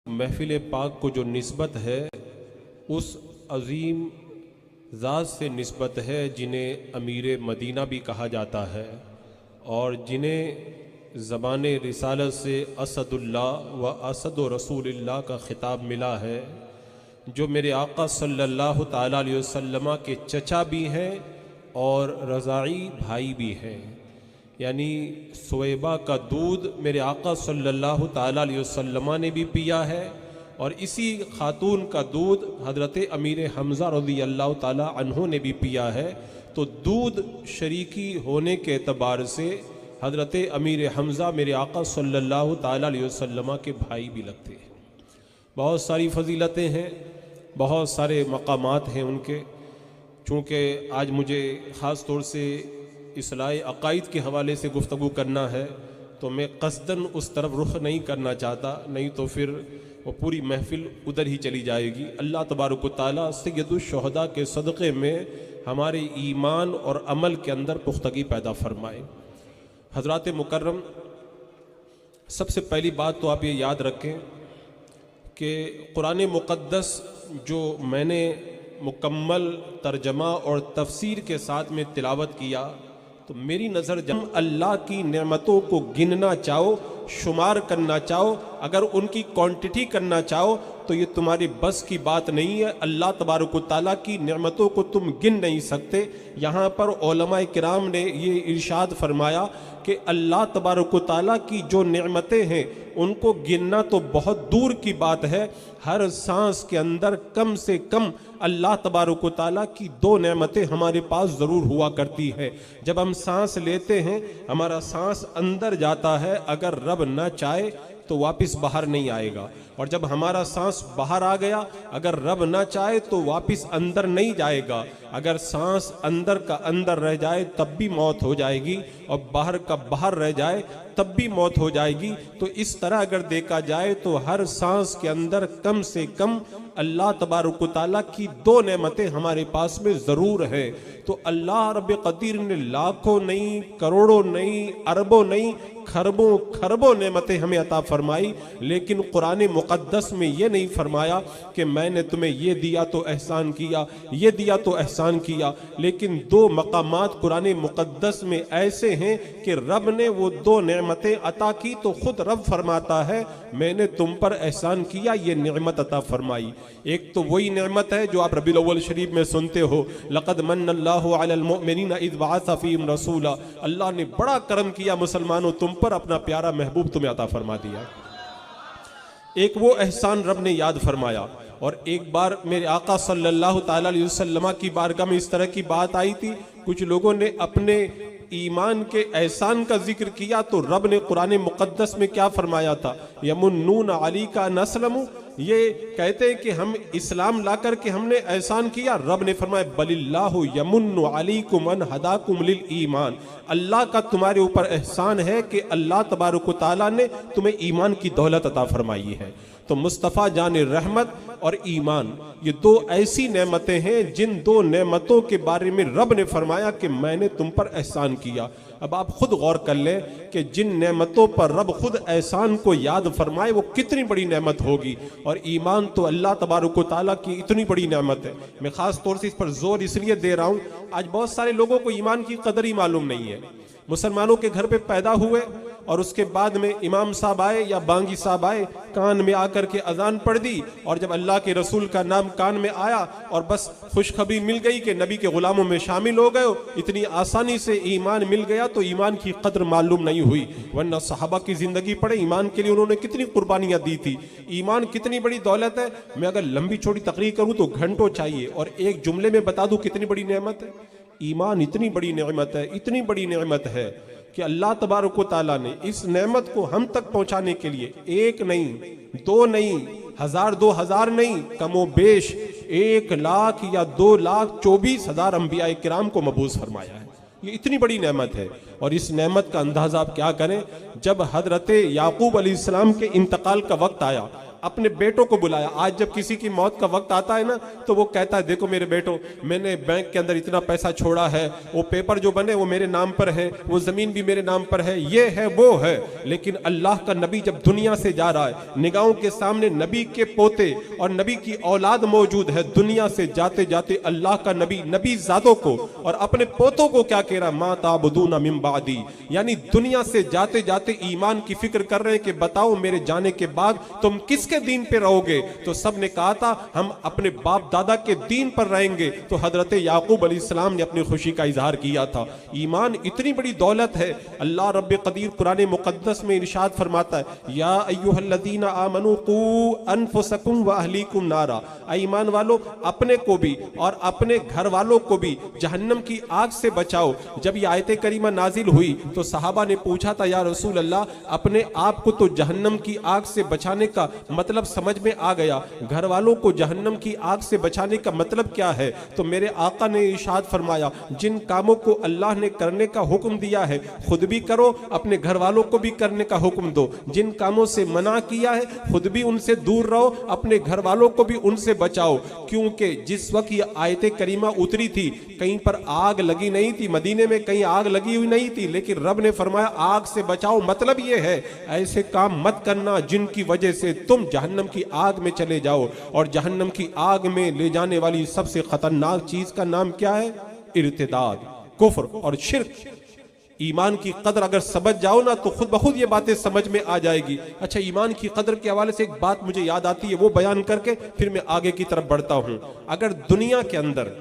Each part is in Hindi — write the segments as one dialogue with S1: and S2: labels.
S1: महफिल पाक को जो निस्बत है उस अज़ीम ज़ात से निस्बत है जिन्हें अमीर मदीना भी कहा जाता है और जिन्हें ज़बान रिसालत से असदुल्लाह व असद रसूलुल्लाह का ख़िताब मिला है, जो मेरे आका सल्लल्लाहु ताला अलैहि वसल्लम के चचा भी हैं और रज़ाई भाई भी हैं। यानी सुवैबा का दूध मेरे आका सल्लल्लाहु ताला अलैहि वसल्लम ने भी पिया है और इसी खातून का दूध हज़रत अमीर हमज़ा रज़ी अल्लाह ताला अन्हु ने भी पिया है। तो दूध शरीकी होने के एतबार से हज़रत अमीर हमज़ा मेरे आका सल्लल्लाहु ताला अलैहि वसल्लम के भाई भी लगते हैं। बहुत सारी फजीलतें हैं, बहुत सारे मकामात हैं उनके। चूँकि आज मुझे ख़ास तौर से इस्लाह अक़ाइद के हवाले से गुफ्तगू करना है तो मैं क़स्दन उस तरफ रुख नहीं करना चाहता, नहीं तो फिर वो पूरी महफ़िल उधर ही चली जाएगी। अल्लाह तबारक व तआला सय्यदुश्शुहदा के सदक़े में हमारे ईमान और अमल के अंदर पुख्तगी पैदा फरमाए। हज़रात मुकर्रम, सबसे पहली बात तो आप ये याद रखें कि कुरान मुक़द्दस जो मैंने मुकम्मल तर्जमा और तफसीर के साथ में तिलावत किया, तो मेरी नज़र जब अल्लाह की नेमतों को गिनना चाहो, शुमार करना चाहो, अगर उनकी क्वांटिटी करना चाहो तो ये तुम्हारी बस की बात नहीं है। अल्लाह तबारक व तआला की नेमतों को तुम गिन नहीं सकते। यहाँ पर उलमाए किराम ने ये इरशाद फरमाया कि अल्लाह तबारक व तआला की जो नेमतें हैं उनको गिनना तो बहुत दूर की बात है। हर सांस के अंदर कम से कम अल्लाह तबारक व तआला की दो नेमतें हमारे पास ज़रूर हुआ करती है। जब हम सांस लेते हैं, हमारा सांस अंदर जाता है, अगर रब ना चाहे तो वापस बाहर नहीं आएगा, और जब हमारा सांस बाहर आ गया, अगर रब ना चाहे तो वापस अंदर नहीं जाएगा। अगर सांस अंदर का अंदर रह जाए तब भी मौत हो जाएगी, और बाहर का बाहर रह जाए तब भी मौत हो जाएगी। तो इस तरह अगर देखा जाए तो हर सांस के अंदर कम से कम अल्लाह तबारक व तआला की दो नेमतें हमारे पास में ज़रूर है। तो अल्लाह रब कदीर ने लाखों नहीं, करोड़ों नहीं, अरबों नहीं, खरबों खरबों नेमतें हमें अता फरमाई, लेकिन कुरान मुक़द्दस में ये नहीं फरमाया कि मैंने तुम्हें ये दिया तो एहसान किया, ये दिया तो एहसान किया। लेकिन दो मकामात कुरान मुक़द्दस में ऐसे हैं कि रब ने वो दो नेमतें अता की तो खुद रब फरमाता है मैंने तुम पर एहसान किया, ये नेमत अता फरमाई। एक तो वही नेमत है जो आप रबीउल अव्वल शरीफ में सुनते हो, लक़द मन्नल्लाहु अलल मुअमिनीना इज़ बअसा फ़ीहिम रसूला। अल्लाह ने बड़ा करम किया मुसलमानों तुम पर, अपना प्यारा महबूब तुम्हें अता फरमा दिया। एक वो एहसान रब ने याद फरमाया। और एक बार मेरे आका सल्लल्लाहु ताला अलैहि वसल्लम की बारगाह में इस तरह की बात आई थी, कुछ लोगों ने अपने ईमान के एहसान का जिक्र किया तो रब ने कुरान मुक़द्दस में क्या फरमाया था, यमुन्नून अलैका नस्लमु, ये कहते हैं कि हम इस्लाम ला कर के हमने एहसान किया। रब ने फरमाया बलिल्लाहु यमुन्नु अलैकुम अन हदाकुम लिल ईमान, अल्लाह का तुम्हारे ऊपर एहसान है कि अल्लाह तबारक व तआला ने तुम्हें ईमान की दौलत अता फरमाई है। तो मुस्तफ़ा जान रहमत और ईमान, ये दो ऐसी नेमतें हैं जिन दो नेमतों के बारे में रब ने फरमाया कि मैंने तुम पर एहसान किया। अब आप खुद गौर कर लें कि जिन नेमतों पर रब खुद एहसान को याद फरमाए वो कितनी बड़ी नेमत होगी। और ईमान तो अल्लाह तबारक व तआला की इतनी बड़ी नेमत है। मैं ख़ास तौर से इस पर जोर इसलिए दे रहा हूँ, आज बहुत सारे लोगों को ईमान की कदर ही मालूम नहीं है। मुसलमानों के घर पे पैदा हुए और उसके बाद में इमाम साहब आए या बांगी साहब आए, कान में आकर के अजान पढ़ दी, और जब अल्लाह के रसूल का नाम कान में आया और बस खुशखबरी मिल गई कि नबी के गुलामों में शामिल हो गए, इतनी आसानी से ईमान मिल गया, तो ईमान की कदर मालूम नहीं हुई। वरना सहाबा की जिंदगी पढ़े, ईमान के लिए उन्होंने कितनी कुर्बानियां दी थी। ईमान कितनी बड़ी दौलत है। मैं अगर लंबी चौड़ी तकरीर करूँ तो घंटों चाहिए, और एक जुमले में बता दूं कितनी बड़ी नेमत है। ईमान इतनी बड़ी नेमत है, इतनी बड़ी नेमत है कि अल्लाह तबारक व तआला ने इस नेमत को हम तक पहुंचाने के लिए एक नहीं, दो नहीं, 1000 2000 नहीं, कमो बेश 1,00,000 या 2,24,000 अंबिया किराम को मबूस फरमाया है। ये इतनी बड़ी नेमत है। और इस नेमत का अंदाज़ा आप क्या करें, जब हज़रत याकूब अलैहिस्सलाम के इंतकाल का वक्त आया अपने बेटों को बुलाया। आज जब किसी की मौत का वक्त आता है ना, तो वो कहता है देखो मेरे बेटो, मैंने बैंक के अंदर इतना पैसा छोड़ा है, वो पेपर जो बने वो मेरे नाम पर है, वो जमीन भी मेरे नाम पर है, ये है वो है। लेकिन अल्लाह का नबी जब दुनिया से जा रहा है, निगाहों के सामने नबी के पोते और नबी की औलाद मौजूद है, दुनिया से जाते जाते अल्लाह का नबी नबी ज़ादों को और अपने पोतों को क्या कह रहा, मा ताबुदूना मिन बादी, यानी दुनिया से जाते जाते ईमान की फिक्र कर रहे हैं कि बताओ मेरे जाने के बाद तुम किसके दीन पे रहोगे। तो सब ने कहा था हम अपने बाप दादा के दीन पर रहेंगे। तो हजरत याकूब अलैहिस्सलाम ने अपनी खुशी का इजहार किया था। ईमान इतनी बड़ी दौलत है। अल्लाह रब्बे कदीर कुरान मुकद्दस में इरशाद फरमाता है, या अय्युहल्लज़ीना आमनू कू अनफुसकुम व अहलीकुम नारा, ईमान वालों अपने को भी और अपने घर वालों को भी जहन्नम की आग से बचाओ। जब ये आयत करीमा नाजिल हुई तो सहाबा ने पूछा था, या रसूल अल्लाह, अपने आप को तो जहन्नम की आग से बचाने का मतलब समझ में आ गया, घर वालों को जहन्नम की आग से बचाने का मतलब क्या है? तो मेरे आका ने इरशाद फरमाया, जिन कामों को अल्लाह ने करने का हुक्म दिया है खुद भी करो, अपने घर वालों को भी करने का हुक्म दो। जिन कामों से मना किया है खुद भी उनसे दूर रहो, अपने घर वालों को भी उनसे बचाओ। क्योंकि जिस वक्त ये आयत करीमा उतरी थी कहीं पर आग लगी नहीं थी, मदीने में कहीं आग लगी हुई नहीं थी, लेकिन रब ने फरमाया आग से बचाओ। मतलब ये है ऐसे काम मत करना जिनकी वजह से तुम जहन्नम की आग में चले जाओ। और जहन्नम की आग में ले जाने वाली सबसे खतरनाक चीज का नाम क्या है? इर्तिदाद, कुफ्र और शिर्क। ईमान की कदर अगर समझ जाओ ना तो खुद ब खुद ये बातें समझ में आ जाएगी। अच्छा, ईमान की कदर के हवाले से एक बात मुझे याद आती है, वो बयान करके फिर मैं आगे की तरफ बढ़ता हूं। अगर दुनिया के अंदर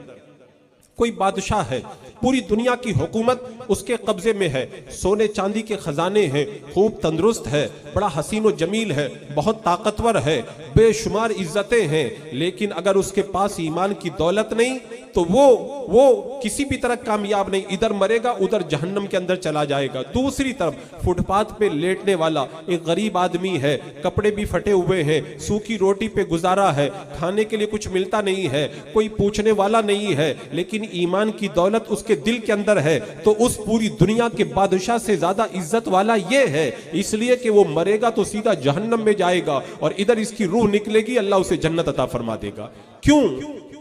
S1: कोई बादशाह है, पूरी दुनिया की हुकूमत उसके कब्जे में है, सोने चांदी के खजाने हैं, खूब तंदुरुस्त है, बड़ा हसीन व जमील है, बहुत ताकतवर है, बेशुमार इज्जतें हैं, लेकिन अगर उसके पास ईमान की दौलत नहीं तो वो किसी भी तरह कामयाब नहीं, इधर मरेगा उधर जहन्नम के अंदर चला जाएगा। दूसरी तरफ फुटपाथ पे लेटने वाला एक गरीब आदमी है, कपड़े भी फटे हुए हैं, सूखी रोटी पे गुजारा है, खाने के लिए कुछ मिलता नहीं है, कोई पूछने वाला नहीं है, लेकिन ईमान की दौलत उसके दिल के अंदर है, तो उस पूरी दुनिया के बादशाह से ज्यादा इज्जत वाला ये है, इसलिए कि वो मरेगा तो सीधा जहन्नम में जाएगा और इधर इसकी रूह निकलेगी, अल्लाह उसे जन्नत अता फरमा देगा। क्यों?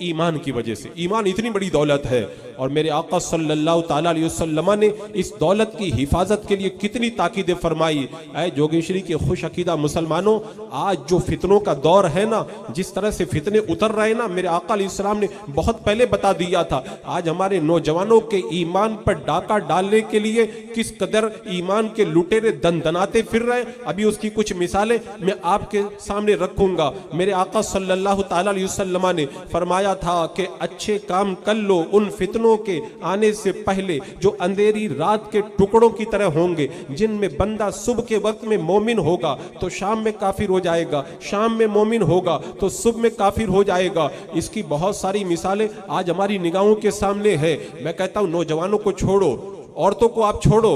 S1: ईमान की वजह से। ईमान इतनी बड़ी दौलत है और मेरे आका सल्लल्लाहु ताला अलैहि वसल्लम ने इस दौलत की हिफाजत के लिए कितनी ताकीदें फरमाई। ऐ जोगेश्वरी के खुश अकीदा मुसलमानों, आज जो फितनों का दौर है ना, जिस तरह से फितने उतर रहे ना, मेरे आका अलैहिस्सलाम ने बहुत पहले बता दिया था। आज हमारे नौजवानों के ईमान पर डाका डालने के लिए किस कदर ईमान के लुटेरे दनदनाते फिर रहे, अभी उसकी कुछ मिसालें मैं आपके सामने रखूंगा। मेरे आका सल्लल्लाहु ताला अलैहि वसल्लम ने फरमाया था कि अच्छे काम कर लो उन फितनों के आने से पहले जो अंधेरी रात के टुकड़ों की तरह होंगे, जिनमें बंदा सुबह के वक्त में मोमिन होगा तो शाम में काफिर हो जाएगा, शाम में मोमिन होगा तो सुबह में काफिर हो जाएगा। इसकी बहुत सारी मिसालें आज हमारी निगाहों के सामने है। मैं कहता हूं नौजवानों को छोड़ो, औरतों को आप छोड़ो,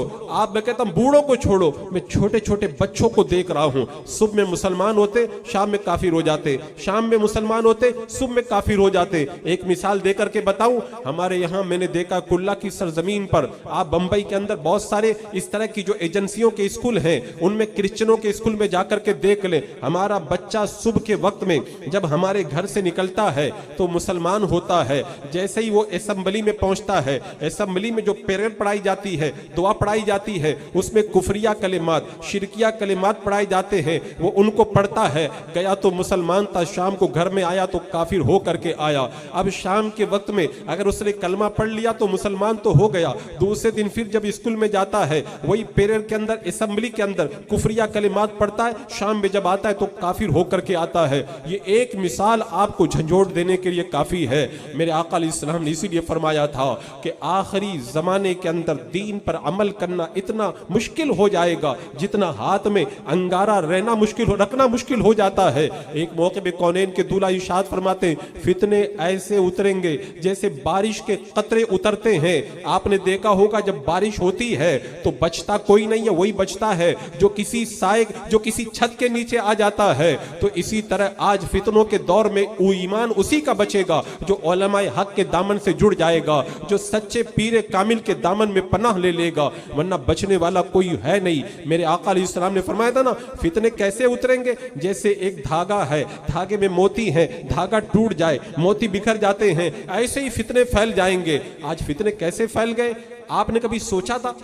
S1: मैं कहता हूं बूढ़ों को छोड़ो, मैं छोटे छोटे बच्चों को देख रहा हूं, सुबह में मुसलमान होते शाम में काफिर हो जाते, शाम में मुसलमान होते सुबह में काफिर हो जाते। एक मिसाल देकर के बताऊं, हमारे यहां मैंने देखा कुल्ला की सरजमीन पर, आप बंबई के अंदर बहुत सारे इस तरह की जो एजेंसियों के स्कूल हैं उनमें क्रिश्चियनों के स्कूल में जाकर के देख ले, हमारा बच्चा सुबह के वक्त में जब हमारे घर से निकलता है तो मुसलमान होता है, जैसे ही वो असेंबली में पहुंचता है, असेंबली में जो प्रेयर पढ़ाई जाती है, दुआ पढ़ाई जाती है, उसमें कुफरिया कलिमात, शिरकिया कलिमात पढ़ाए जाते हैं, वो उनको पढ़ता है। गया तो मुसलमान था, शाम को घर में आया तो काफिर हो करके आया। अब शाम के वक्त में अगर उसने कलमा पढ़ लिया तो मुसलमान तो हो गया, दूसरे दिन फिर जब स्कूल में जाता है वही प्रेयर के अंदर, असेंबली के अंदर कुफरिया कलिमात पढ़ता है, शाम में जब आता है तो काफिर हो करके आता है। ये एक मिसाल आपको झंझोड़ देने के लिए काफी है। मेरे आका अलैहिस्सलाम ने इसीलिए फरमाया था कि आखिरी जमाने के अंदर दीन पर अमल करना इतना मुश्किल हो जाएगा जितना हाथ में अंगारा रहना मुश्किल हो, रखना मुश्किल हो जाता है। एक मौके पे कौनैन के दूल्हा इरशाद फरमाते हैं, फितने ऐसे उतरेंगे जैसे बारिश के कतरे उतरते हैं। आपने देखा होगा जब बारिश होती है तो बचता कोई नहीं है, वही बचता है जो किसी साए, जो किसी छत के नीचे आ जाता है। तो इसी तरह आज फितनों के दौर में ईमान उसी का बचेगा जो उलमाए हक के दामन से जुड़ जाएगा, जो सच्चे पीरे कामिल के दामन में पनाह ले लेगा, वरना बचने वाला कोई है नहीं। मेरे आका अलैहिस्सलाम ने फरमाया था ना, फितने कैसे उतरेंगे, जैसे एक धागा है, धागे में मोती है, धागा टूट जाए, मोती बिखर जाते हैं, ऐसे ही फितने फैल जाएंगे। आज फितने कैसे फैल गए? आपने कभी सोचा था?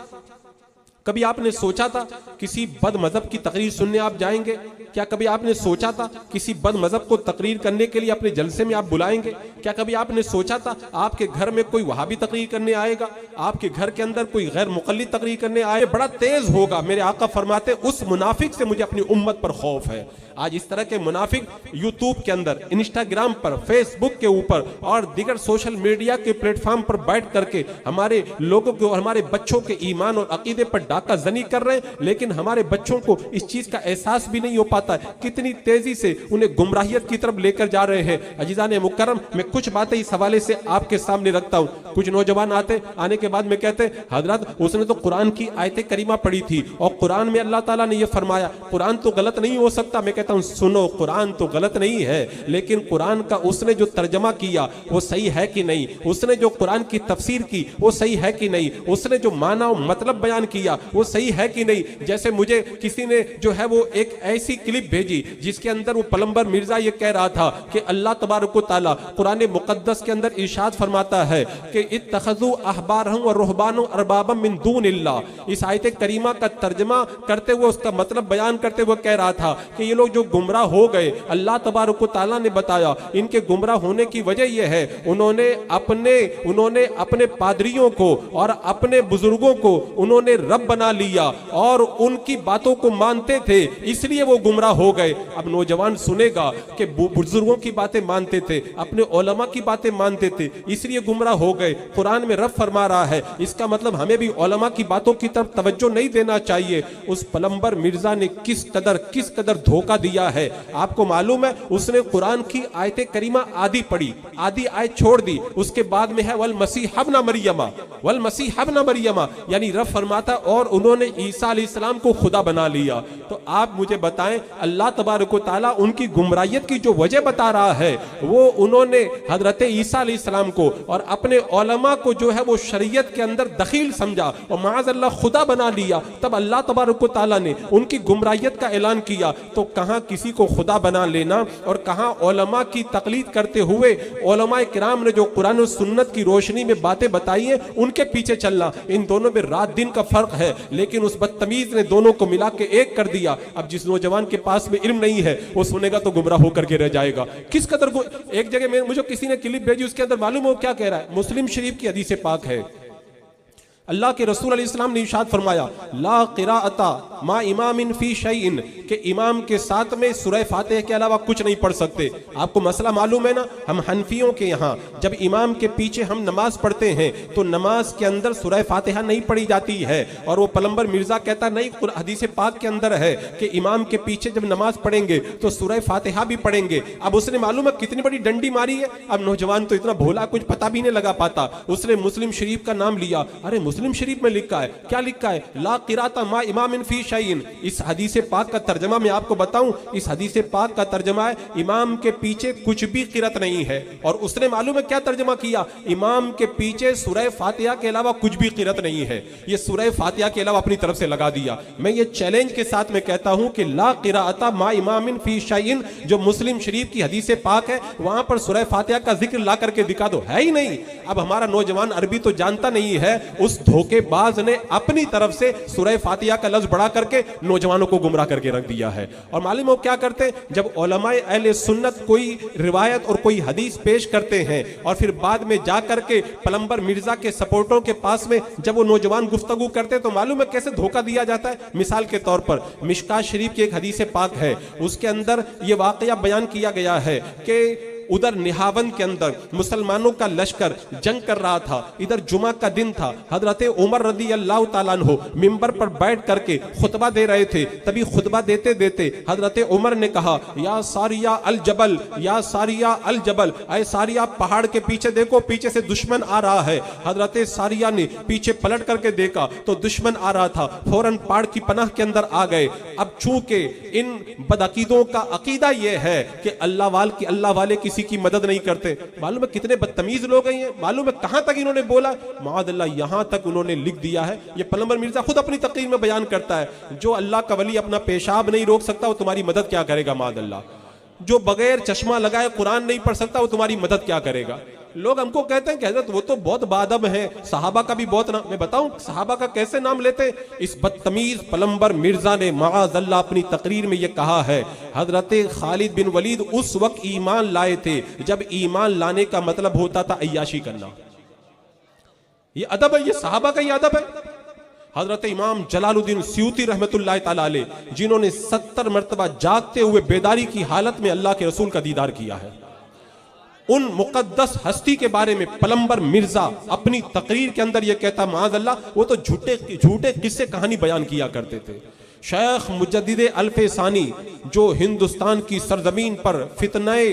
S1: कभी आपने सोचा था किसी बद मजहब की तकरीर सुनने आप जाएंगे? क्या कभी आपने सोचा था किसी बद मजहब को तकरीर करने के लिए अपने जलसे में आप बुलाएंगे? क्या कभी आपने सोचा था आपके घर में कोई वहाबी तकरीर करने आएगा, आपके घर के अंदर कोई गैर मुक़ल्लिद तकरीर करने आए? बड़ा तेज होगा। मेरे आका फरमाते उस मुनाफिक से मुझे अपनी उम्मत पर खौफ है। आज इस तरह के मुनाफिक यूट्यूब के अंदर, इंस्टाग्राम पर, फेसबुक के ऊपर और दीगर सोशल मीडिया के प्लेटफॉर्म पर बैठ करके हमारे लोगों को, हमारे बच्चों के ईमान और अकीदे पर डाका जनी कर रहे हैं, लेकिन हमारे बच्चों को इस चीज का एहसास भी नहीं हो पाता है कितनी तेजी से उन्हें गुमराहियत की तरफ लेकर जा रहे हैं। अजीजान मुकर्रम, मैं कुछ बातें इस हवाले से आपके सामने रखता हूं। कुछ नौजवान आने के बाद में कहते, हजरत उसने तो कुरान की आयतें करीमा पढ़ी थी और कुरान में अल्लाह ताला ने यह फरमाया, कुरान तो गलत नहीं हो सकता। मैं कहता हूं सुनो, कुरान तो गलत नहीं है, लेकिन कुरान का उसने जो तर्जमा किया वो सही है कि नहीं, उसने जो कुरान की तफसीर की वो सही है कि नहीं, उसने जो माना और मतलब बयान किया वो सही है कि नहीं। जैसे मुझे किसी ने जो है वो एक ऐसी क्लिप भेजी जिसके अंदर वो पलंबर मिर्जा ये कह रहा था कि अल्लाह तबारक व तआला कुरान मुकद्दस के अंदर इरशाद फरमाता है कि इत्तखज़ू अहबारहुम व रुहबानुम अरबाबम मिन दूनिल्लाह। इस आयत करीमा का तर्जमा करते हुए, उसका मतलब बयान करते हुए कह रहा था कि ये लोग जो गुमराह हो गए, अल्लाह तबारक व तआला ने बताया इनके गुमराह होने की वजह यह है उन्होंने अपने पादरियों को और अपने बुजुर्गों को उन्होंने रब बना लिया और उनकी बातों को मानते थे, इसलिए वो गुमराह हो गए। अब नौजवान सुनेगा कि बुजुर्गों की बातें मानते थे, अपने उलमा की बातें मानते थे, इसलिए गुमराह हो गए। कुरान में रब फरमा रहा है, इसका मतलब हमें भी उलमा की बातों की तरफ तवज्जो नहीं देना चाहिए। उस पलंबर मिर्जा ने किस कदर धोखा दिया है। आपको मालूम है, उसने कुरान की आयत करीमा आधी पढ़ी, आधी आयत छोड़ दी, उसके बाद में है वल मसीह इब्न मरियमा, यानी रब फरमाता और उन्होंने ईसा अलैहिस्सलाम को खुदा बना लिया। तो आप मुझे बताएं, अल्लाह तबारक व तआला उनकी गुमराहियत की जो वजह बता रहा है वो उन्होंने हजरत ईसा अलैहिस्सलाम को और अपने उलमा को जो है वो शरीयत के अंदर दखील समझा और माअज़ल्लाह खुदा बना लिया। तब अल्लाह तबारक व तआला ने उनकी गुमराहियत का ऐलान किया। तो कहां किसी को खुदा बना लेना और कहां उलमा की तकलीद करते हुए उलमा किराम ने जो कुरान और सुन्नत की रोशनी में बातें बताई है उनके पीछे चलना। इन दोनों में रात दिन का फर्क है, लेकिन उस बदतमीज ने दोनों को मिला के एक कर दिया। अब जिस नौजवान के पास में इल्म नहीं है वो सुनेगा तो गुमराह होकर के रह जाएगा। किस कदर को एक जगह में मुझे किसी ने क्लिप भेजी, उसके अंदर मालूम हो क्या कह रहा है? मुस्लिम शरीफ की हदीस पाक है, अल्लाह के रसूल अलैहिस्सलाम ने इरशाद फरमाया ला क़िराअता मा इमामिन फी शैइन, के इमाम के साथ में सूरह फातिहा के अलावा कुछ नहीं पढ़ सकते। आपको मसला मालूम है ना, हम हनफियों के यहाँ जब इमाम के पीछे हम नमाज पढ़ते हैं तो नमाज के अंदर सूरह फातिहा नहीं पढ़ी जाती है। और वो पलंबर मिर्जा कहता नहीं, हदीस पाक के अंदर है कि इमाम के पीछे जब नमाज पढ़ेंगे तो सूरह फातिहा भी पढ़ेंगे। अब उसने मालूम है कितनी बड़ी डंडी मारी है। अब नौजवान तो इतना भोला कुछ पता भी नहीं लगा पाता, उसने मुस्लिम शरीफ का नाम लिया। अरे मुस्लिम शरीफ में लिखा है, क्या लिखा है? ला क़िराअता मा इमामिन फी शैइन। इस हदीस पाक का तर्जमा मैं आपको बताऊं, इस हदीस पाक का तर्जमा है इमाम के पीछे कुछ भी क़िरात नहीं है। और उसने मालूम है क्या तर्जमा किया? इमाम के पीछे सूरह फातिहा के अलावा कुछ भी क़िरात नहीं है। ये सूरह फातिहा के अलावा अपनी तरफ से लगा दिया। मैं ये चैलेंज के साथ में कहता हूं कि ला क़िराअता मा इमामिन फी शैइन जो मुस्लिम शरीफ की हदीस पाक है वहां पर सूरह फातिहा का जिक्र ला करके दिखा दो, है ही नहीं। अब हमारा नौजवान अरबी तो जानता नहीं है, उस धोखेबाज ने अपनी तरफ से सूरह फातिहा का लफ्ज बढ़ा करके नौजवानों को गुमराह करके रख दिया है। और मालूम हो क्या करते हैं, जब उलमाए अहले सुन्नत कोई रिवायत और कोई हदीस पेश करते हैं और फिर बाद में जा करके पलंबर मिर्जा के सपोर्टरों के पास में जब वो नौजवान गुफ्तगू करते हैं तो मालूम है कैसे धोखा दिया जाता है। मिसाल के तौर पर मिशकात शरीफ की एक हदीस पाक है, उसके अंदर ये वाकया बयान किया गया है कि उधर निहावन के अंदर मुसलमानों का लश्कर जंग कर रहा था, इधर जुमा का दिन था। हजरत उमर रज़ी अल्लाह ताला अन्हु मिंबर पर बैठ करके खुतबा दे रहे थे। तभी खुतबा देते देते हजरत उमर ने कहा या सारिया अल जबल, या सारिया अल जबल, ऐ सारिया पहाड़ के पीछे देखो, पीछे से दुश्मन आ रहा है। हजरत सारिया ने पीछे पलट करके देखा तो दुश्मन आ रहा था, फौरन पहाड़ की पनाह के अंदर आ गए। अब चूंकि इन बदअकीदों का अकीदा यह है कि अल्लाह वाले किसी किसी की मदद नहीं करते। मालूम है कितने बदतमीज लोग हैं ये, मालूम है कहां तक इन्होंने बोला, माअल्लाह यहां तक उन्होंने लिख दिया है। ये पलंबर मिर्जा खुद अपनी तकरीर में बयान करता है, जो अल्लाह का वली अपना पेशाब नहीं रोक सकता वो तुम्हारी मदद क्या करेगा माअल्लाह, जो बगैर चश्मा लगाए कुरान नहीं पढ़ सकता वो तुम्हारी मदद क्या करेगा। लोग हमको कहते हैं कि हजरत वो तो बहुत बादब है, सहाबा का भी बहुत नाम, मैं बताऊं सहाबा का कैसे नाम लेते हैं। इस बदतमीज पलंबर मिर्जा ने माअल्लाह अपनी तकरीर में ये कहा है, हजरत खालिद बिन वलीद उस वक्त ईमान लाए थे जब ईमान लाने का मतलब होता था अय्याशी करना। ये अदब है, ये सहाबा का ये अदब है। हजरत इमाम जलालुद्दीन स्यूती रहमतुल्लाह ताला अलैह जिन्होंने 70 मरतबा जागते हुए बेदारी की हालत में अल्लाह के रसूल का दीदार किया है, उन मुकद्दस हस्ती के बारे में पलंबर मिर्जा अपनी तकरीर के अंदर यह कहता माअल्लाह वो तो झूठे किस्से कहानी बयान किया करते थे। शेख मुजद्दिद अल्फसानी जो हिंदुस्तान की सरजमीन पर फितनाए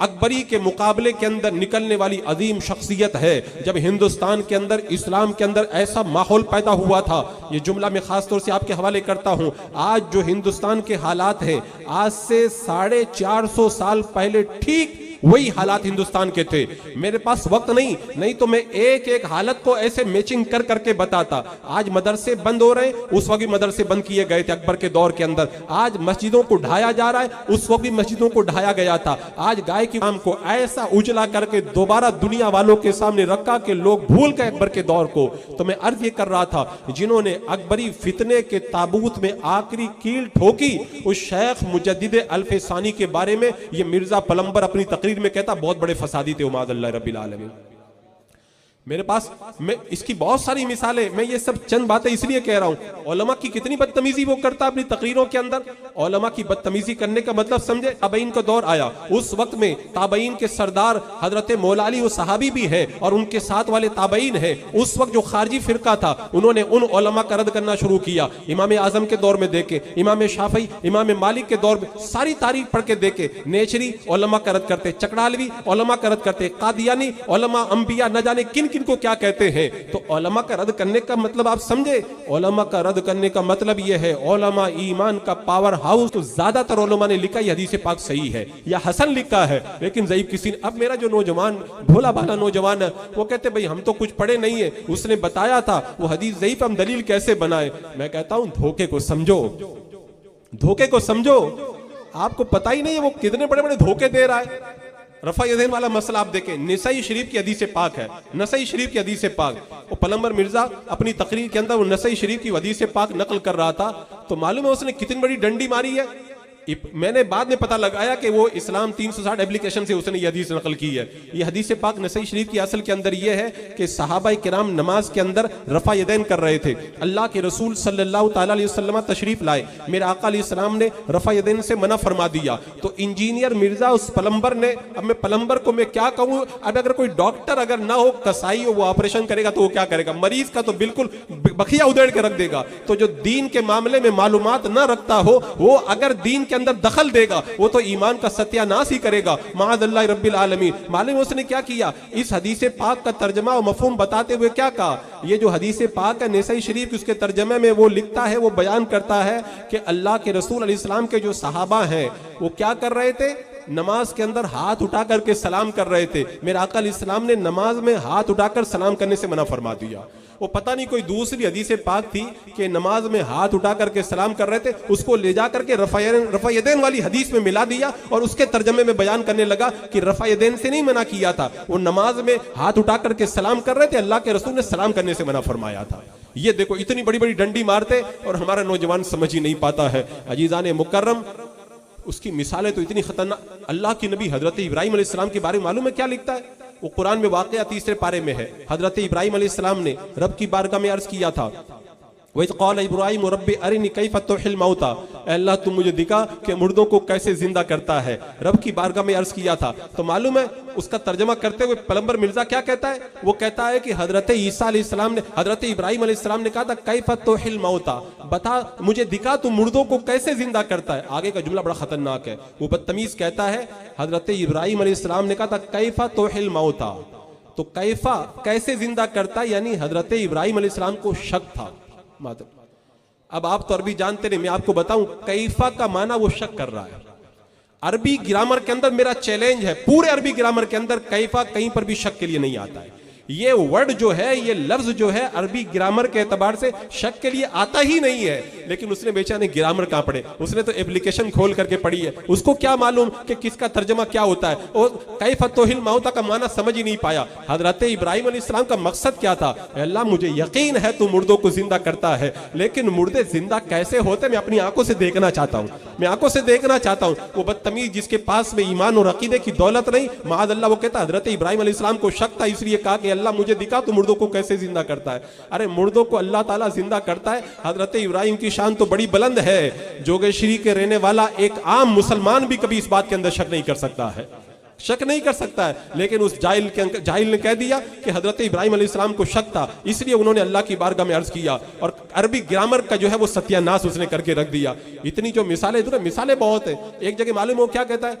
S1: अकबरी के मुकाबले के अंदर निकलने वाली अजीम शख्सियत है, जब हिंदुस्तान के अंदर इस्लाम के अंदर ऐसा माहौल पैदा हुआ था, ये जुमला मैं खास तौर से आपके हवाले करता हूं, आज जो हिंदुस्तान के हालात हैं आज से 450 साल पहले ठीक वही हालात हिंदुस्तान के थे। मेरे पास वक्त नहीं तो मैं एक एक हालत को ऐसे मैचिंग कर करके बताता। आज मदरसे बंद हो रहे हैं, उस वक्त भी मदरसे बंद किए गए थे अकबर के दौर के अंदर। आज मस्जिदों को ढाया जा रहा है, उस वक्त भी मस्जिदों को ढाया गया था। आज गाय की नाम को ऐसा उजला करके दोबारा दुनिया वालों के सामने रखा कि लोग भूल गए अकबर के दौर को। तो मैं अर्ज ये कर रहा था, जिन्होंने अकबरी फितने के ताबूत में आखिरी कील ठोकी उस शेख मुजद्दिद अल्फसानी के बारे में ये मिर्जा पलंबर अपनी तकरीर में कहता बहुत बड़े फसादी थे उमादुल्लाह रब्बिल आलमीन। मेरे पास मैं इसकी बहुत सारी मिसालें, मैं ये सब चंद बातें इसलिए कह रहा हूं। उलमा की कितनी बदतमीजी वो करता अपनी तकरीरों के अंदर। उलमा की बदतमीजी करने का मतलब समझे, ताबईन का दौर आया, उस वक्त में ताबईन के सरदार हजरत मौला अली वो सहाबी भी है और उनके साथ वाले ताबईन है। उस वक्त जो खारजी फिरका था उन्होंने उन उलमा का रद्द करना शुरू किया। इमाम आजम के दौर में देखे, इमाम शाफई, इमाम मालिक के दौर में सारी तारीख पढ़ के देखे, नेचरी उलमा का रद्द करते, चकड़ालवी उलमा का रद्द करते, कादियानी उलमा, अंबिया, न जाने किन किन को क्या कहते हैं। तो उलमा का रद्द करने का मतलब आप समझे, उलमा का रद्द करने का मतलब यह है उलमा ईमान का पावर हाउस। तो ज्यादातर उलमा ने लिखा यह हदीस पाक सही है या हसन लिखा है, लेकिन ज़ईफ किसी ने। अब मेरा जो नौजवान भोला भाला नौजवान है वो कहते भाई हम तो कुछ पढ़े नहीं है, उसने बताया था वो हदीस ज़ईफ, हम दलील कैसे बनाए। मैं कहता हूं धोखे को समझो, धोखे को समझो। आपको पता ही नहीं है वो कितने बड़े बड़े धोखे दे रहा है। रफा यदैन वाला मसला आप देखें, नसई शरीफ की हदीस पाक है, नसई शरीफ की हदीस पाक। वो पलंबर मिर्जा अपनी तकरीर के अंदर वो नसई शरीफ की हदीस पाक नकल कर रहा था, तो मालूम है उसने कितनी बड़ी डंडी मारी है। मैंने बाद में पता लगाया कि वो इस्लाम 360 एप्लीकेशन से उसने ये हदीस नकल की है। ये हदीस पाक नसई शरीफ की असल के अंदर ये है कि सहाबा किराम नमाज के अंदर रफा यदैन कर रहे थे। अल्लाह के रसूल सल्लल्लाहु ताला अलैहि वसल्लम तशरीफ लाए, मेरे आका अलैहिस्सलाम ने रफा यदैन से मना फरमा दिया। तो इंजीनियर मिर्जा उस पलंबर ने, अब मैं पलंबर को मैं क्या कहूँ, अब अगर कोई डॉक्टर अगर ना हो, कसाई हो, वो ऑपरेशन करेगा तो वो क्या करेगा, मरीज का तो बिल्कुल बखिया उधेड़ के रख देगा। तो जो दीन के मामले में मालूमात ना रखता हो वो अगर दीन के अंदर दखल देगा वो तो ईमान का सत्यानाश ही करेगा माअल्लाह रब्बिल आलमीन। मालूम उसने क्या किया, इस हदीस पाक का तर्जमा और मफहूम बताते हुए क्या कहा। ये जो हदीस पाक है नसई शरीफ उसके तर्जमे में वो लिखता है, वो बयान करता है कि अल्लाह के रसूल अलैहिस्सलाम के जो सहाबा हैं वो क्या कर रहे थे, नमाज के अंदर हाथ उठा करके सलाम कर रहे थे। मेरे आका अलैहिस्सलाम ने नमाज में हाथ उठाकर सलाम करने से मना फरमा दिया। वो पता नहीं कोई दूसरी हदीस पाक थी कि नमाज में हाथ उठा करके सलाम कर रहे थे, उसको ले जा करके रफा यदैन वाली हदीस में मिला दिया और उसके तर्जमे में बयान करने लगा कि रफा यदैन से नहीं मना किया था, वो नमाज में हाथ उठा करके सलाम कर रहे थे, अल्लाह के रसूल ने सलाम करने से मना फरमाया था। ये देखो इतनी बड़ी बड़ी डंडी मारते और हमारा नौजवान समझ ही नहीं पाता है। अजीजान मुकर्रम, उसकी मिसालें तो इतनी खतरनाक। अल्लाह की नबी हजरत इब्राहिम अलैहिस्सलाम के बारे में मालूम है क्या लिखता है, वो कुरान में वाक़या 3 पारे में है। हजरत इब्राहिम अलैहिस्सलाम ने रब की बारगाह में अर्ज किया था, वही क़ाल इब्राहिम रब्बी अरिनी कैफ़ तुहिल मौता, अल्लाह तुम मुझे दिखा कि मुर्दों को कैसे जिंदा करता है। रब की बारगाह में अर्ज किया था। तो मालूम है उसका तर्जमा करते हुए पलंबर मिर्जा क्या कहता है, वो कहता है कि हजरत ईसा अलैहिस्सलाम ने, हजरत इब्राहिम अलैहिस्सलाम ने कहा था कैफ़ तुहिल मौता, बता मुझे दिखा तू मुर्दों को कैसे जिंदा करता है। आगे का जुमला बड़ा खतरनाक है, वो बदतमीज कहता है हजरत इब्राहिम अलैहिस्सलाम ने कहा था कैफ़ तुहिल मौता, तो कैफा कैसे जिंदा करता, यानी हजरत इब्राहिम अलैहिस्सलाम को शक था। अब आप तो अरबी जानते नहीं, मैं आपको बताऊं कैफा का माना वो शक कर रहा है। अरबी ग्रामर के अंदर मेरा चैलेंज है, पूरे अरबी ग्रामर के अंदर कैफा कहीं पर भी शक के लिए नहीं आता है। ये वर्ड जो है, ये लफ्ज जो है, अरबी ग्रामर के एतबार से शक के लिए आता ही नहीं है। लेकिन उसने बेचारे ग्रामर कहां पढ़े, उसने तो एप्लीकेशन खोल करके पढ़ी है, उसको क्या मालूम कि किसका तर्जमा क्या होता है। और कैफा तोहिल मौता का माना समझ ही नहीं पाया। हजरत इब्राहिम अलैहिस्सलाम का मकसद क्या था? अल्लाह मुझे यकीन है तू मुर्दों को जिंदा करता है, लेकिन मुर्दे जिंदा कैसे होते मैं अपनी आंखों से देखना चाहता हूं, मैं आंखों से देखना चाहता हूं। वो बदतमीज जिसके पास में ईमान और अकीदे की दौलत नहीं, माअल्लाह वो कहता हजरत इब्राहिम अलैहिस्सलाम को शक था, इसलिए कहा कि अल्लाह मुझे दिखा तो मुर्दों को कैसे जिंदा करता है। अरे मुर्दों को अल्लाह ताला जिंदा करता है। हजरत इब्राहिम की शान तो बड़ी बुलंद है, जोगेश्वरी के रहने वाला एक आम मुसलमान भी कभी इस बात के अंदर शक नहीं कर सकता है, शक नहीं कर सकता है। लेकिन उस जाहिल ने कह दिया कि हजरत इब्राहिम अलैहिस्सलाम को शक था, इसलिए उन्होंने अल्लाह की बारगाह में अर्ज किया और अरबी ग्रामर का जो है वो सत्यानाश उसने करके रख दिया। इतनी जो मिसालें, तो मिसालें बहुत है। एक जगह मालूम हो क्या कहता है,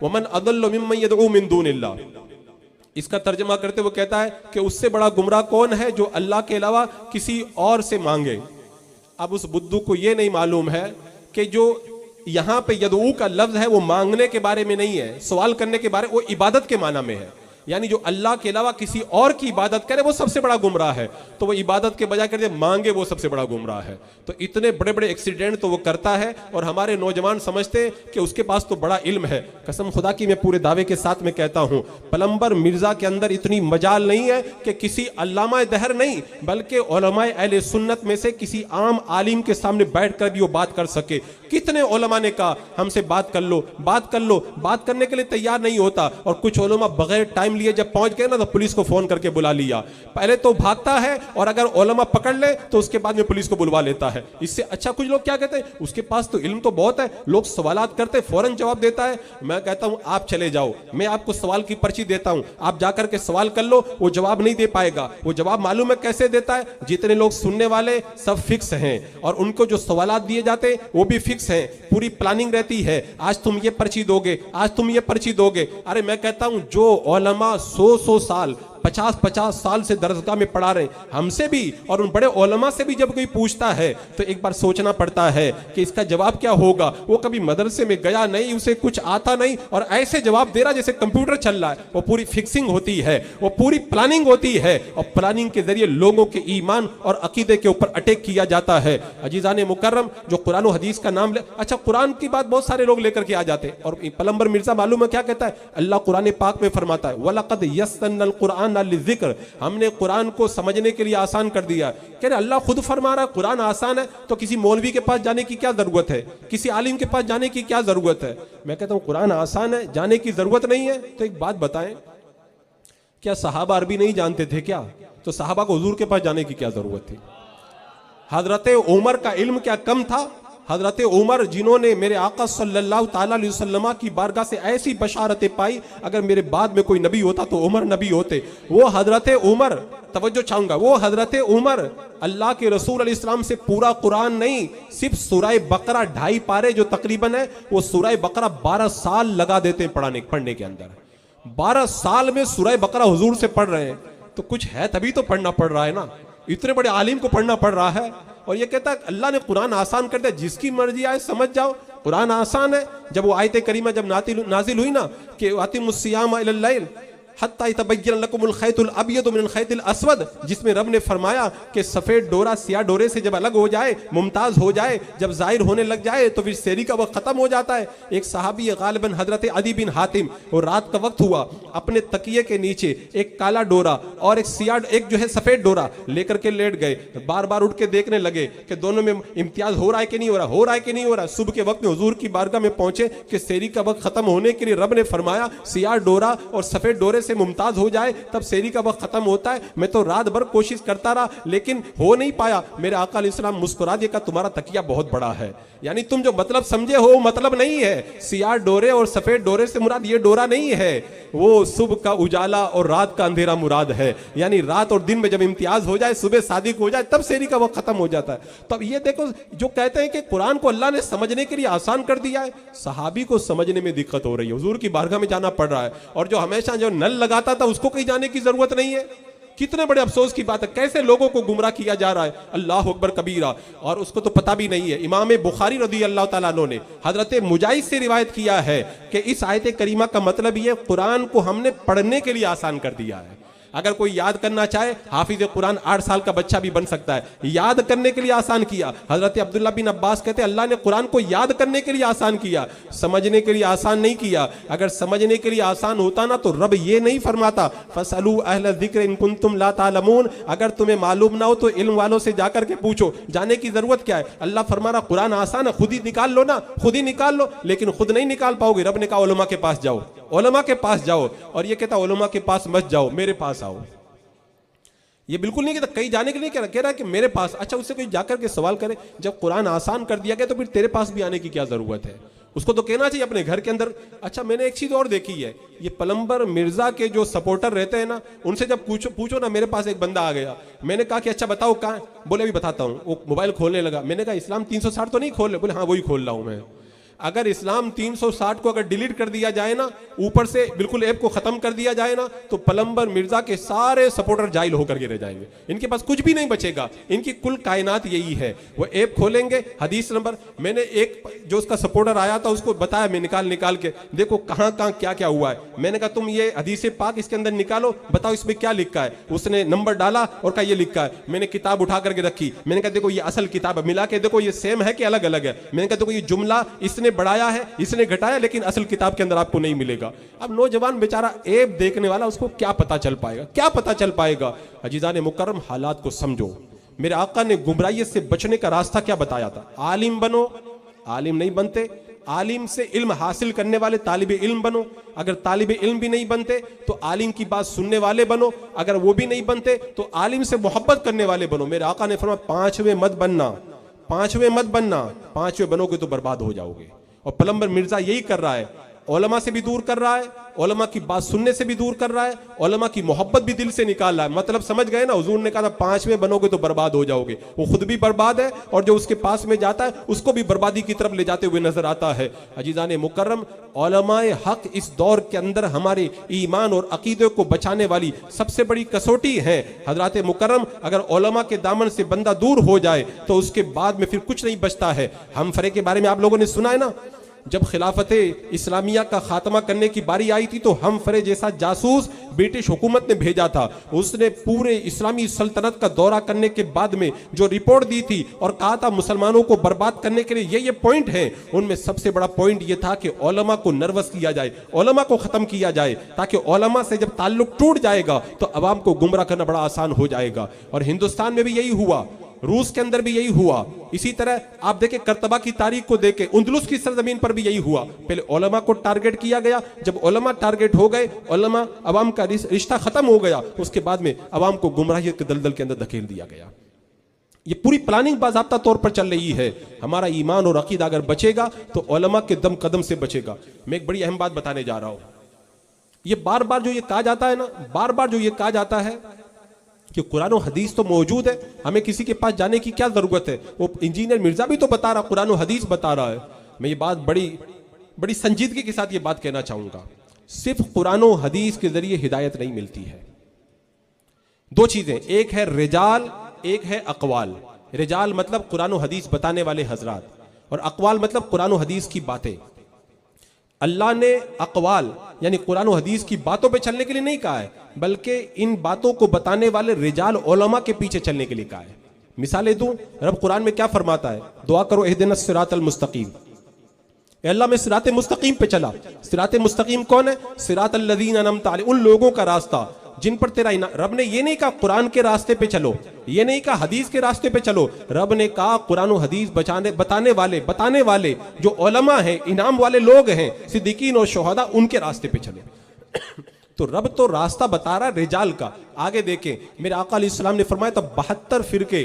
S1: वमन अदल्लु मिम्मन यदउ मिन दूनिल्लाह। इसका तर्जमा करते वो कहता है कि उससे बड़ा गुमराह कौन है जो अल्लाह के अलावा किसी और से मांगे। अब उस बुद्धू को ये नहीं मालूम है कि जो यहां पे यदऊ का लफ्ज है वो मांगने के बारे में नहीं है, सवाल करने के बारे, वो इबादत के माना में है। यानी जो अल्लाह के अलावा किसी और की इबादत करे वो सबसे बड़ा गुमराह है, तो वो इबादत के बजाय करते मांगे वो सबसे बड़ा गुमराह है। तो इतने बड़े बड़े एक्सीडेंट तो वो करता है और हमारे नौजवान समझते हैं कि उसके पास तो बड़ा इल्म है। कसम खुदा की मैं पूरे दावे के साथ में कहता हूं, पलंबर मिर्जा के अंदर इतनी मजाल नहीं है कि किसी अल्लामा दहर नहीं बल्कि उलमाए अहले सुन्नत में से किसी आम आलिम के सामने बैठ कर भी वो बात कर सके। कितने उलमा ने कहा हमसे बात कर लो, बात कर लो, बात करने के लिए तैयार नहीं होता। और कुछ उलमा बगैर टाइम लिए जब पहुंच गए ना तो पुलिस को फोन करके बुला लिया। पहले तो भागता है और अगर उलमा पकड़ ले तो उसके बाद में पुलिस को बुलवा लेता है। इससे अच्छा कुछ लोग क्या कहते हैं, उसके पास तो इल्म तो बहुत है, लोग सवालात करते फौरन जवाब देता है। मैं कहता हूं आप चले जाओ, मैं आपको सवाल की पर्ची देता हूं, आप जाकर के सवाल कर लो। वो जवाब नहीं दे पाएगा। वो जवाब मालूम है कैसे देता है, जितने लोग सुनने वाले सब फिक्स हैं और उनको जो सवालात दिए जाते हैं वो भी फिक्स हैं। पूरी प्लानिंग रहती है, आज तुम ये पर्ची दोगे, आज तुम ये पर्ची दोगे। अरे मैं कहता हूं जो उलमा 100 साल 50 साल से दरसगाह में पढ़ा रहे, हमसे भी और उन बड़े उलमा से भी जब कोई पूछता है तो एक बार सोचना पड़ता है कि इसका जवाब क्या होगा। वो कभी मदरसे में गया नहीं, उसे कुछ आता नहीं और ऐसे जवाब दे रहा जैसे कंप्यूटर चल रहा है। वो पूरी फिक्सिंग होती है, वो पूरी प्लानिंग होती है और प्लानिंग के जरिए लोगों के ईमान और अकीदे के ऊपर अटैक किया जाता है। अजीजान मुकर्रम, जो कुरान और हदीस का नाम ले, अच्छा कुरान की बात बहुत सारे लोग लेकर के आ जाते हैं और पलंबर मिर्जा मालूम है क्या कहता है, अल्लाह कुरान पाक में फरमाता है वलक़द यस्सरनल कुरान लिज़िक्र, हमने कुरान को समझने के लिए आसान कर दिया। कह रहे अल्लाह खुद फरमा रहा है कुरान आसान है, तो किसी मौलवी के पास जाने की क्या जरूरत है, किसी आलिम के पास जाने की क्या जरूरत है। मैं कहता हूं कुरान आसान है, जाने की जरूरत नहीं है। तो एक बात बताएं, क्या सहाबा अरबी नहीं जानते थे क्या? तो सहाबा को हुजूर के पास जाने की क्या जरूरत थी? हजरत उमर का इल्म क्या कम था? हजरत उमर जिन्होंने मेरे आका सल्लल्लाहु ताला अलैहि वसल्लम की बारगाह से ऐसी बशारतें पाई, अगर मेरे बाद में कोई नबी होता तो उमर नबी होते। वो हजरत उमर, तवज्जो चाहूंगा, वो हजरत उमर अल्लाह के रसूल अलैहि सलाम से पूरा कुरान नहीं, सिर्फ सूरह बकरा 2.5 पारे जो तकरीबन है, वो सूरह बकरा 12 साल लगा देते हैं पढ़ने के अंदर। 12 साल में सूरह बकरा हुजूर से पढ़ रहे हैं, तो कुछ है तभी तो पढ़ना पड़ रहा है ना। इतने बड़े आलिम को पढ़ना पड़ रहा है और ये कहता है अल्लाह ने कुरान आसान कर दिया, जिसकी मर्जी आए समझ जाओ, कुरान आसान है। जब वो आयत करीमा जब नाजिल हुई ना कि अतिमुस सियाम इलल लैल हत्ता यतबय्यन लकुमुल खैतुल अबयद मिनल खैतिल अस्वद, जिसमें रब ने फरमाया कि सफेद डोरा सियाह डोरे से जब अलग हो जाए, मुमताज हो जाए, जब जाहिर होने लग जाए तो फिर सेरी का वक्त खत्म हो जाता है। एक सहाबी गालिबन हजरत अदी बिन हातिम, और रात का वक्त हुआ, अपने तकिए के नीचे एक काला डोरा और एक जो है सफेद डोरा लेकर के लेट गए। बार बार उठ के देखने लगे कि दोनों में इम्तियाज हो रहा है कि नहीं हो रहा, हो रहा है कि नहीं हो रहा। सुबह के वक्त में हुजूर की बारगाह में पहुंचे कि सेरी का वक्त खत्म होने के लिए रब ने फरमाया सियाह डोरा और सफेद डोरे से मुमताज हो जाए तब सेरी का वक्त खत्म होता है। मैं तो रात भर कोशिश करता रहा लेकिन हो नहीं पाया। मेरे आका अलैहिस्सलाम मुस्कुरा दिया, तुम्हारा तकिया बहुत बड़ा है, यानी तुम जो मतलब समझे हो मतलब नहीं है। सियाह डोरे और सफेद डोरे से मुराद ये डोरा नहीं है, वो सुबह का उजाला और रात का अंधेरा मुराद है। यानी रात और दिन में जब इम्तियाज हो जाए, सुबह सादिक हो जाए, तब सेरी का वक्त खत्म हो जाता है। तब ये देखो जो कहते हैं कि कुरान को अल्लाह ने समझने के लिए आसान कर दिया है, सहाबी को समझने में दिक्कत हो रही है, हुजूर की बारगाह में जाना पड़ रहा है। और जो हमेशा जो नल लगाता था उसको कहीं जाने की जरूरत नहीं है। कितने बड़े अफसोस की बात है, कैसे लोगों को गुमराह किया जा रहा है। अल्लाह अकबर कबीरा। और उसको तो पता भी नहीं है। इमाम बुखारी रदी अल्लाह ताला अन्हु ने हजरत मुजाहिद से रिवायत किया है कि इस आयत करीमा का मतलब ये, कुरान को हमने पढ़ने के लिए आसान कर दिया है। अगर कोई याद करना चाहे, हाफिज कुरान 8 साल का बच्चा भी बन सकता है। याद करने के लिए आसान किया। हजरत अब्दुल्ला बिन अब्बास कहते हैं अल्लाह ने कुरान को याद करने के लिए आसान किया, समझने के लिए आसान नहीं किया। अगर समझने के लिए आसान होता ना तो रब ये नहीं फरमाता फसलू अहल ज़िक्र इन कुंतुम ला तालमून, अगर तुम्हें मालूम ना हो तो इल्म वालों से जाकर के पूछो। जाने की जरूरत क्या है? अल्लाह फरमा रहा कुरान आसान है, खुद ही निकाल लो ना, खुद ही निकाल लो। लेकिन खुद नहीं निकाल पाओगे। रब ने कहा उलमा के पास जाओ, उलमा के पास जाओ। और ये कहता उलमा के पास मत जाओ, मेरे पास आओ। ये बिल्कुल नहीं कहता कहीं जाने के लिए, कह रहा है कि मेरे पास। अच्छा, उससे कोई जाकर के सवाल करे, जब कुरान आसान कर दिया गया तो फिर तेरे पास भी आने की क्या जरूरत है? उसको तो कहना चाहिए अपने घर के अंदर। अच्छा, मैंने एक चीज और देखी है, ये पलंबर मिर्जा के जो सपोर्टर रहते हैं ना, उनसे जब पूछो ना, मेरे पास एक बंदा आ गया, मैंने कहा कि अच्छा बताओ कहाँ है? बोले अभी बताता हूँ। वो मोबाइल खोलने लगा। मैंने कहा इस्लाम 360 तो नहीं खोल रहे? बोले हाँ वही खोल रहा हूँ मैं। अगर इस्लाम 360 को अगर डिलीट कर दिया जाए ना, ऊपर से बिल्कुल ऐप को खत्म कर दिया जाए ना, तो पलंबर मिर्जा के सारे सपोर्टर जाहिल होकर के रह जाएंगे। इनके पास कुछ भी नहीं बचेगा। इनकी कुल कायनात यही है। वो ऐप खोलेंगे, हदीस नंबर, मैंने एक जो उसका सपोर्टर आया था उसको बताया, मैं निकाल के देखो कहाँ क्या क्या हुआ है। मैंने कहा तुम ये हदीस पाक इसके अंदर निकालो, बताओ इसमें क्या लिखा है। उसने नंबर डाला और कहा ये लिखा है। मैंने किताब उठा करके रखी, मैंने कहा देखो ये असल किताब है, मिला के देखो ये सेम है कि अलग अलग है। मैंने कहा देखो ये जुमला इसने बढ़ाया है, इसने घटाया, लेकिन असल किताब के अंदर आपको नहीं मिलेगा। अब नौजवान बेचारा ऐप देखने वाला, उसको क्या पता चल पाएगा? क्या पता चल पाएगा? अजीजान मुकर्रम, हालात को समझो। मेरे आका ने गुमराहियत से बचने का रास्ता क्या बताया था? आलिम बनो। आलिम नहीं बनते, आलिम से इल्म हासिल करने वाले तालिब इल्म बनो। अगर तालिब इल्म भी नहीं बनते तो आलिम की बात सुनने वाले बनो। अगर वो भी नहीं बनते तो आलिम से मोहब्बत करने वाले बनो। मेरे आका ने फरमाया पांचवें मत बनना, पांचवें मत बनना। पांचवें बनोगे तो बर्बाद हो जाओगे। और पलंबर मिर्जा यही कर रहा है, उलमा से भी दूर कर रहा है, उलमा की बात सुनने से भी दूर कर रहा है, उलमा की मोहब्बत भी दिल से निकाल रहा है। मतलब समझ गए ना, हुजूर ने कहा था पांचवें बनोगे तो बर्बाद हो जाओगे। वो खुद भी बर्बाद है और जो उसके पास में जाता है उसको भी बर्बादी की तरफ ले जाते हुए नजर आता है। अजीजान मुकर्रम, उलमाए हक इस दौर के अंदर हमारे ईमान और अकीदे को बचाने वाली सबसे बड़ी कसौटी है। हजरात मुकर्रम, अगर उलमा के दामन से बंदा दूर हो जाए तो उसके बाद में फिर कुछ नहीं बचता है। हम फरे के बारे में आप लोगों ने सुना है ना, जब खिलाफत इस्लामिया का खात्मा करने की बारी आई थी तो हम फरे जैसा जासूस ब्रिटिश हुकूमत ने भेजा था। उसने पूरे इस्लामी सल्तनत का दौरा करने के बाद में जो रिपोर्ट दी थी और कहा था मुसलमानों को बर्बाद करने के लिए ये पॉइंट हैं, उनमें सबसे बड़ा पॉइंट ये था कि उलमा को नर्वस किया जाए, उलमा को खत्म किया जाए, ताकि उलमा से जब ताल्लुक टूट जाएगा तो अवाम को गुमराह करना बड़ा आसान हो जाएगा। और हिंदुस्तान में भी यही हुआ, रूस के अंदर भी यही हुआ। इसी तरह आप देखें करतबा की तारीख को देखें, उंदलुस की सरजमीन पर भी यही हुआ। पहले उलमा को टारगेट किया गया, जब उलमा टारगेट हो गए, उलमा अवाम का रिश्ता खत्म हो गया, उसके बाद में अवाम को गुमराहियत के दलदल के अंदर धकेल दिया गया। ये पूरी प्लानिंग बाज़ाब्ता तौर पर चल रही है। हमारा ईमान और अकीदा अगर बचेगा तो उलमा के दम कदम से बचेगा। मैं एक बड़ी अहम बात बताने जा रहा हूं। ये बार बार जो ये कहा जाता है ना, बार बार जो ये कहा जाता है कि कुरान और हदीस तो मौजूद है, हमें किसी के पास जाने की क्या जरूरत है। वो इंजीनियर मिर्जा भी तो बता रहा, कुरान और हदीस बता रहा है। मैं ये बात बड़ी संजीदगी के साथ ये बात कहना चाहूंगा, सिर्फ कुरान और हदीस के जरिए हिदायत नहीं मिलती है। दो चीजें, एक है रिजाल, एक है अकवाल। रिजाल मतलब कुरान और हदीस बताने वाले हजरात, और अकवाल मतलब कुरान और हदीस की बातें। अल्लाह ने अकवाल यानी कुरान और हदीस की बातों पे चलने के लिए नहीं कहा है, बल्कि इन बातों को बताने वाले रिजाल उलमा के पीछे चलने के लिए कहा है। मिसालें दूं, रब कुरान में क्या फरमाता है? दुआ करो इहदिनस सिरातल मुस्तकीम। अल्लाह में सिरात मुस्तकीम पे चला। सिरात मुस्तकीम कौन है? सिरातल लज़ीना अनअमता अलैहिम, उन लोगों का रास्ता जिन पर तेरा इनाम। रब ने ये नहीं कहा कुरान के रास्ते पे चलो, ये नहीं कहा हदीस के रास्ते पे चलो। रब ने कहा कुरान और हदीस बताने वाले जो उलमा हैं, इनाम वाले लोग हैं, सिद्दीकीन और शुहदा, उनके रास्ते पे चलो। तो रब तो रास्ता बता रहा रिजाल का। आगे देखें, मेरे आका अलैहिस्सलाम ने फरमाया था 72 फिरके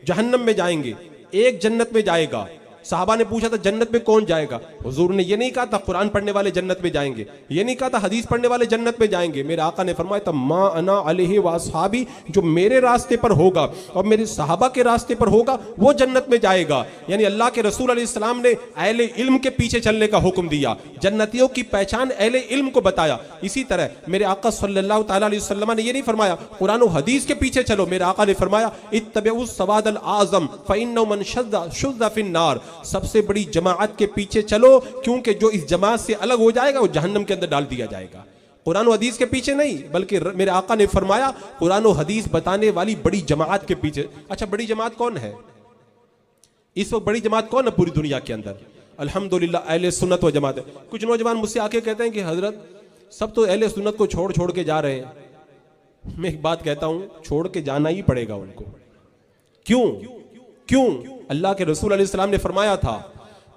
S1: जहन्नम में जाएंगे, एक जन्नत में जाएगा। साहबा ने पूछा था जन्नत में कौन जाएगा, हुजूर ने ये नहीं कहा था कुरान पढ़ने वाले जन्नत में जाएंगे, ये नहीं कहा था हदीस पढ़ने वाले जन्नत में जाएंगे। मेरे आका ने फरमाया था मा अना अलैहि व अस्हाबी, जो मेरे रास्ते पर होगा और मेरे साहबा के रास्ते पर होगा वो जन्नत में जाएगा। यानी अल्लाह के रसूल अलैहि सलाम ने अहले इल्म के पीछे चलने का हुक्म दिया, जन्नतियों की पहचान अहले इल्म को बताया। इसी तरह मेरे आका सल्लल्लाहु तआला अलैहि वसल्लम ने ये नहीं फरमाया कुरान और हदीस के पीछे चलो, मेरे आका ने फरमाया इत्तबिउस सवादल आज़म फइन्नहु मन शुद्दा फिन्नार, सबसे बड़ी जमाअत के पीछे चलो क्योंकि जो इस जमात से अलग हो जाएगा वो जहन्नम के अंदर डाल दिया जाएगा। कुरान और हदीस के पीछे नहीं, बल्कि मेरे आका ने फरमाया कुरान और हदीस बताने वाली बड़ी जमात के पीछे। अच्छा, बड़ी जमात कौन है इस वक्त? बड़ी जमात कौन है पूरी दुनिया के अंदर? अल्हम्दुलिल्लाह अहले सुन्नत व जमात है। कुछ नौजवान मुझसे आके कहते हैं कि हजरत सब तो अहले सुन्नत को छोड़ छोड़ के जा रहे हैं। मैं एक बात कहता हूं, छोड़ के जाना ही पड़ेगा उनको। क्यों? अल्लाह के रसूल अलैहि सलाम ने फरमाया था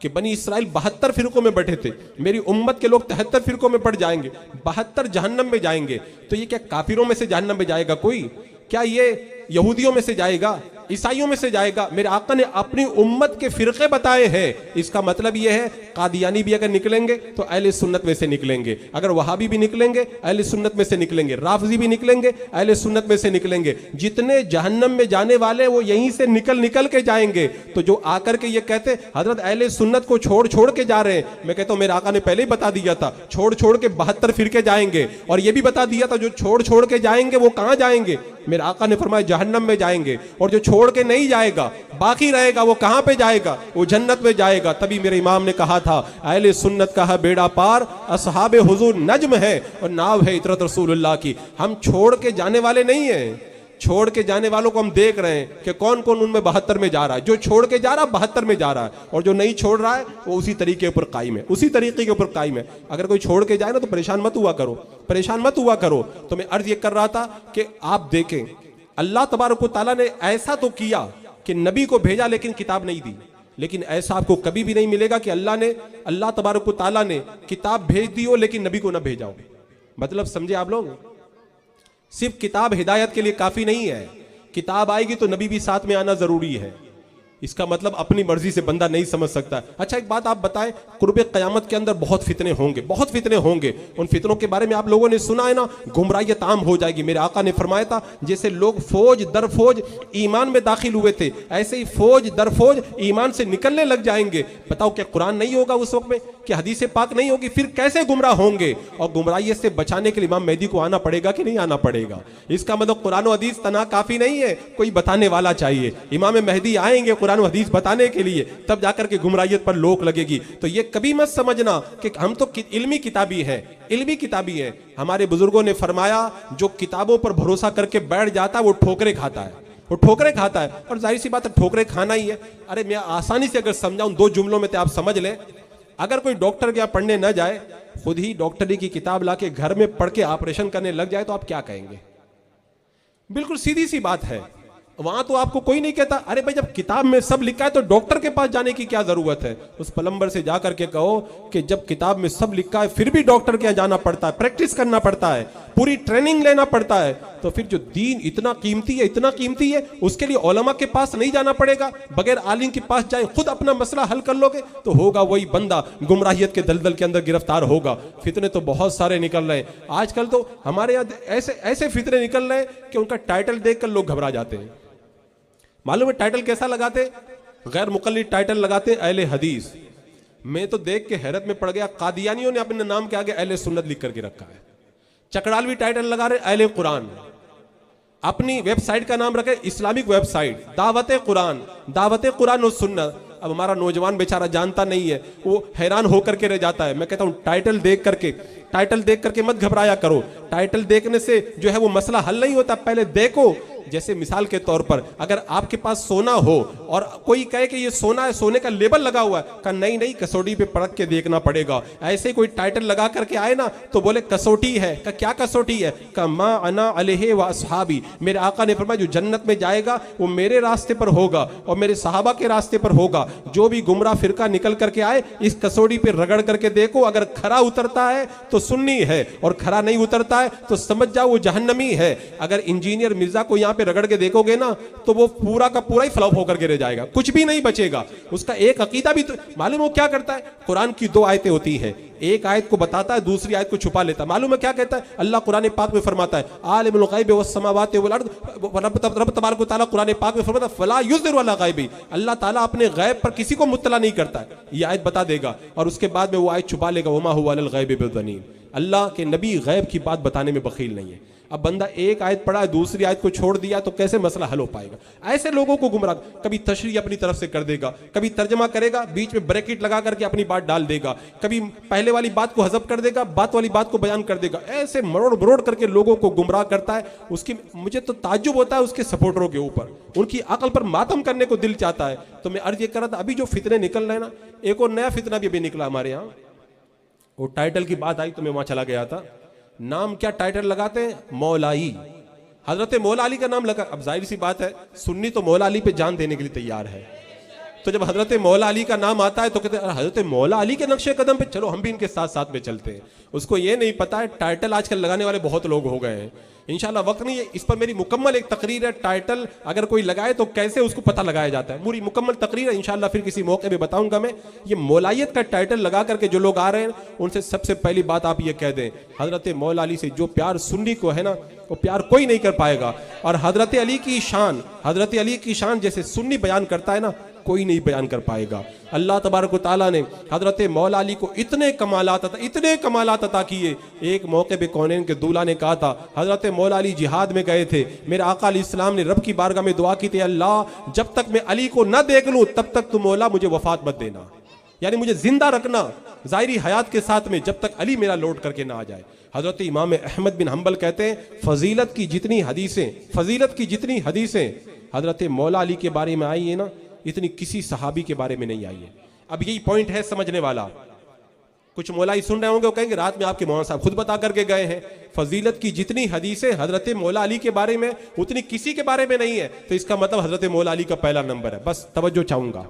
S1: कि बनी इसराइल 72 फिरकों में बैठे थे, मेरी उम्मत के लोग 73 फिरकों में पड़ जाएंगे, 72 जहन्नम में जाएंगे। तो ये क्या काफिरों में से जहन्नम में जाएगा कोई? क्या ये यहूदियों में से जाएगा, ईसाइयों में से जाएगा? मेरे आका ने अपनी उम्मत के फिरके बताए हैं। इसका मतलब यह है कादियानी भी अगर निकलेंगे तो अहले सुन्नत में से निकलेंगे, अगर वहाबी भी निकलेंगे अहले सुन्नत में से निकलेंगे, राफजी भी निकलेंगे अहले सुन्नत में से निकलेंगे। जितने जहन्नम में जाने वाले वो यहीं से निकल के जाएंगे। तो जो आकर के ये कहते हजरत अहले सुन्नत को छोड़ छोड़ के जा रहे हैं, मैं कहता हूं मेरे आका ने पहले ही बता दिया था छोड़ छोड़ के 72 फिरके जाएंगे, और ये भी बता दिया था जो छोड़ छोड़ के जाएंगे वो कहां जाएंगे? मेरे आका ने फरमाया जहन्नम में जाएंगे। और जो छोड़ के नहीं जाएगा, बाकी रहेगा, वो कहां पे जाएगा? वो जन्नत में जाएगा। तभी मेरे इमाम ने कहा था अहले सुन्नत का है बेड़ा पार, असहाबे हुजूर नज्म है और नाव है इतरत रसूलुल्लाह की। हम छोड़ के जाने वाले नहीं हैं। छोड़ के जाने वालों को हम देख रहे हैं कि कौन कौन उनमें 72 में जा रहा है। जो छोड़ के जा रहा है 72 में जा रहा है, और जो नहीं छोड़ रहा है वो उसी तरीके ऊपर कायम है, उसी तरीके के ऊपर कायम है। अगर कोई छोड़ के जाए ना तो परेशान मत हुआ करो, परेशान मत हुआ करो। तो मैं अर्ज ये कर रहा था कि आप देखें अल्लाह तबारक व तआला ने ऐसा तो किया कि नबी को भेजा लेकिन किताब नहीं दी, लेकिन ऐसा आपको कभी भी नहीं मिलेगा कि अल्लाह तबारक व तआला ने किताब भेज दी हो लेकिन नबी को ना भेजा हो। मतलब समझे आप लोग? सिर्फ किताब हिदायत के लिए काफी नहीं है, किताब आएगी तो नबी भी साथ में आना जरूरी है। इसका मतलब अपनी मर्जी से बंदा नहीं समझ सकता। अच्छा एक बात आप बताएं, कुर्बे क़यामत के अंदर बहुत फितने होंगे, बहुत फितने होंगे। उन फितनों के बारे में आप लोगों ने सुना है ना, गुमराहियत आम हो जाएगी। मेरे आका ने फरमाया था जैसे लोग फौज दर फौज ईमान में दाखिल हुए थे, ऐसे ही फौज दर फौज ईमान से निकलने लग जाएंगे। बताओ क्या कुरान नहीं होगा उस वक्त में? कि हदीस पाक नहीं होगी? फिर कैसे गुमराह होंगे? और गुमराहियत से बचाने के लिए इमाम मेहदी को आना पड़ेगा कि नहीं आना पड़ेगा? इसका मतलब कुरान और हदीस तना काफी नहीं है, कोई बताने वाला चाहिए। इमाम मेहदी आएंगे कुरान और हदीस बताने के लिए, तब जाकर के गुमराहियत पर लोक लगेगी। तो ये कभी मत समझना कि हम तो इल्मी किताबी हैं, इल्मी किताबी है। हमारे बुजुर्गों ने फरमाया जो किताबों पर भरोसा करके बैठ जाता है वो ठोकरे खाता है, वो ठोकरे खाता है। और जाहिर सी बात है ठोकरे खाना ही है। अरे मैं आसानी से अगर समझाऊं 2 जुमलों में तो आप समझ लें। अगर कोई डॉक्टर के यहाँ पढ़ने न जाए, खुद ही डॉक्टरी की किताब लाके घर में पढ़ के ऑपरेशन करने लग जाए तो आप क्या कहेंगे? बिल्कुल सीधी सी बात है। वहां तो आपको कोई नहीं कहता अरे भाई जब किताब में सब लिखा है तो डॉक्टर के पास जाने की क्या जरूरत है? उस प्लम्बर से जाकर के कहो कि जब किताब में सब लिखा है फिर भी डॉक्टर के यहाँ जाना पड़ता है, प्रैक्टिस करना पड़ता है, पूरी ट्रेनिंग लेना पड़ता है, तो फिर जो दीन इतना कीमती है, इतना कीमती है, उसके लिए उलमा के पास नहीं जाना पड़ेगा? बगैर आलिम के पास जाए खुद अपना मसला हल कर लोगे तो होगा वही बंदा गुमराहियत के दलदल के अंदर गिरफ्तार होगा। फितने तो बहुत सारे निकल रहे हैं आजकल। तो हमारे यहाँ ऐसे ऐसे फितने निकल रहे हैं कि उनका टाइटल देखकर लोग घबरा जाते हैं। मालूम है टाइटल कैसा लगाते? गैर मुकल्लिद टाइटल लगाते, अहले हदीस। मैं तो देख के हैरत में पड़ गया, कादियानियों ने अपने नाम के आगे अहले सुन्नत लिख करके रखा है। चकड़ालवी टाइटल लगा रहे अहले कुरान। अपनी वेबसाइट का नाम रखे इस्लामिक वेबसाइट दावत कुरान और सुन्नत। अब हमारा नौजवान बेचारा जानता नहीं है, वो हैरान होकर के रह जाता है। मैं कहता हूं टाइटल देख करके मत घबराया करो। टाइटल देखने से जो है वो मसला हल नहीं होता, पहले देखो। जैसे मिसाल के तौर पर अगर आपके पास सोना हो और कोई कहे कि ये सोना है, सोने का लेबल लगा हुआ है, कहा नहीं कसौटी पे परख के देखना पड़ेगा। ऐसे कोई टाइटल लगा करके आए ना तो बोले कसौटी है, का क्या कसौटी है? का मा अना अलैहि व अस्हाबी। मेरे आका ने फरमाया जो जन्नत में जाएगा वो मेरे रास्ते पर होगा और मेरे सहाबा के रास्ते पर होगा। जो भी गुमराह फिरका निकल करके आए इस कसौटी पे रगड़ करके देखो, अगर खरा उतरता है तो सुन्नी है और खरा नहीं उतरता है तो समझ जाओ वो जहन्नमी है। अगर इंजीनियर मिर्जा को यहाँ पे रगड़ के देखोगे ना तो वो पूरा का पूरा ही फ्लॉप होकर के रह जाएगा, कुछ भी नहीं बचेगा। उसका एक अकीदा भी तो मालूम, वो क्या करता है, कुरान की 2 आयतें होती हैं, एक आयत को बताता है, दूसरी आयत को छुपा लेता है। मालूम है क्या कहता है अल्लाह कुरान पाक में फरमाता है, आलिमुल गैब वस्समावाति वल अर्द, रब तबारक व तआला कुरान पाक में फरमाता है फला युज़िरु अला गैबी, अल्लाह ताला अपने गैब पर किसी को मुत्तला नहीं करता है। ये आयत बता देगा और उसके बाद में वो आयत छुपा लेगा, वमा हुवा अल गैबि बिज़नीन, अल्लाह के नबी गैब की बात बताने में बखील नहीं है। अब बंदा एक आयत पढ़ा है, दूसरी आयत को छोड़ दिया तो कैसे मसला हल हो पाएगा। ऐसे लोगों को गुमराह, कभी तशरीह अपनी तरफ से कर देगा, कभी तर्जमा करेगा, बीच में ब्रैकेट लगा करके अपनी बात डाल देगा, कभी पहले वाली बात को हज़फ कर देगा, बात वाली बात को बयान कर देगा, ऐसे मरोड़ मरोड़ करके लोगों को गुमराह करता है। उसकी मुझे तो ताज्जुब होता है उसके सपोर्टरों के ऊपर, उनकी अकल पर मातम करने को दिल चाहता है। तो मैं अर्ज ये कर रहा था, अभी जो फितने निकल रहे हैं ना, एक और नया फितना भी अभी निकला हमारे यहाँ। वो टाइटल की बात आई तो मैं वहां चला गया था। नाम क्या टाइटल लगाते हैं, मौलाई, हजरत मौला अली का नाम लगा। अब जाहिर सी बात है सुन्नी तो मौला अली पे जान देने के लिए तैयार है, तो जब हजरत मौला अली का नाम आता है तो कहते हैं हजरत मौला अली के नक्शे कदम पे चलो हम भी इनके साथ साथ में चलते हैं। उसको ये नहीं पता है टाइटल आजकल लगाने वाले बहुत लोग हो गए हैं। इंशाल्लाह वक्त नहीं है, इस पर मेरी मुकम्मल एक तकरीर है, टाइटल अगर कोई लगाए तो कैसे उसको पता लगाया जाता है, पूरी मुकम्मल तकरीर है। इंशाल्लाह फिर किसी मौके पे बताऊंगा मैं। ये मौलायत का टाइटल लगा करके जो लोग आ रहे हैं उनसे सबसे पहली बात आप ये कह दें, हजरत मौला अली से जो प्यार सुन्नी को है ना वो प्यार कोई नहीं कर पाएगा। और हजरत अली की शान, हजरत अली की शान जैसे सुन्नी बयान करता है ना कोई नहीं बयान कर पाएगा। अल्लाह तबारक व तआला ने हजरत मौला अली को इतने कमालात अता किए। एक मौके पे कौनैन के दूल्हा ने कहा था, हजरत मौला अली जिहाद में गए थे, मेरे आका अलैहिस्सलाम ने रब की बारगाह में दुआ की थी, अल्लाह जब तक मैं अली को न देख लूं तब तक तू मौला मुझे वफात मत देना, यानी मुझे जिंदा रखना ज़ाहिरी हयात के साथ में, जब तक अली मेरा लौट करके ना आ जाए। हजरत इमाम अहमद बिन हम्बल कहते हैं फजीलत की जितनी हदीसें हजरत मौला अली के बारे में आई है ना, इतनी किसी सहाबी के बारे में नहीं आई है। अब यही पॉइंट है समझने वाला। कुछ मौलाई सुन रहे होंगे वो कहेंगे रात में आपके मौलाना साहब खुद बता करके गए हैं, फजीलत की जितनी हदीसें हजरत मौला अली के बारे में उतनी किसी के बारे में नहीं है, तो इसका मतलब हजरत मौला अली का पहला नंबर है। बस तवज्जो चाहूंगा,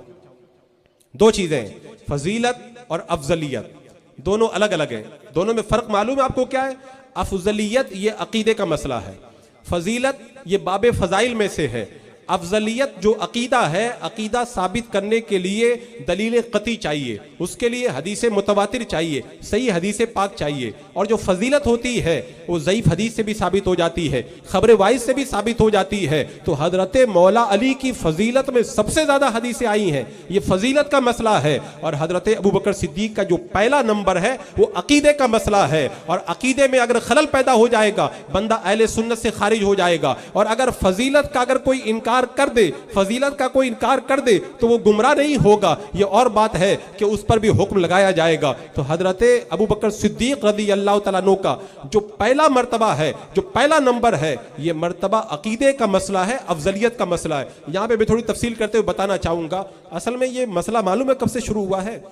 S1: 2 चीजें, फजीलत और अफजलियत, दोनों अलग अलग हैं। दोनों में फर्क मालूम है आपको क्या है? अफजलियत ये अकीदे का मसला है, फजीलत ये बाबे फजाइल में से है। अफजलियत जो अकीदा है, अकीदा साबित करने के लिए दलील कती चाहिए, उसके लिए हदीस मुतवातिर चाहिए, सही हदीस पाक चाहिए। और जो फजीलत होती है वो ज़ईफ हदीस से भी साबित हो जाती है, खबर वाइज से भी साबित हो जाती है। तो हजरत मौला अली की फजीलत में सबसे ज़्यादा हदीसें आई हैं, ये फजीलत का मसला है। और हजरत अबू बकर सिद्दीक का जो पहला नंबर है वो अकीदे का मसला है। और अकीदे में अगर खलल पैदा हो जाएगा बंदा अहले सुन्नत से खारिज हो जाएगा। और अगर फजीलत का अगर कोई इनकार कर दे, फजीलत का कोई इनकार कर दे तो वो गुमराह नहीं होगा। ये और बात है कि उस पर भी हुक्म लगाया जाएगा। तो हजरत अबू बकर सिद्दीक रज़ी अल्लाह तआला अन्हु का जो पहला मर्तबा है, जो पहला नंबर है, ये मर्तबा अकीदे का मसला है, अफजलियत का मसला है। यहां पे मैं थोड़ी तफसील करते हुए बताना चाहूंगा। असल में ये मसला मालूम है कब से शुरू हुआ है?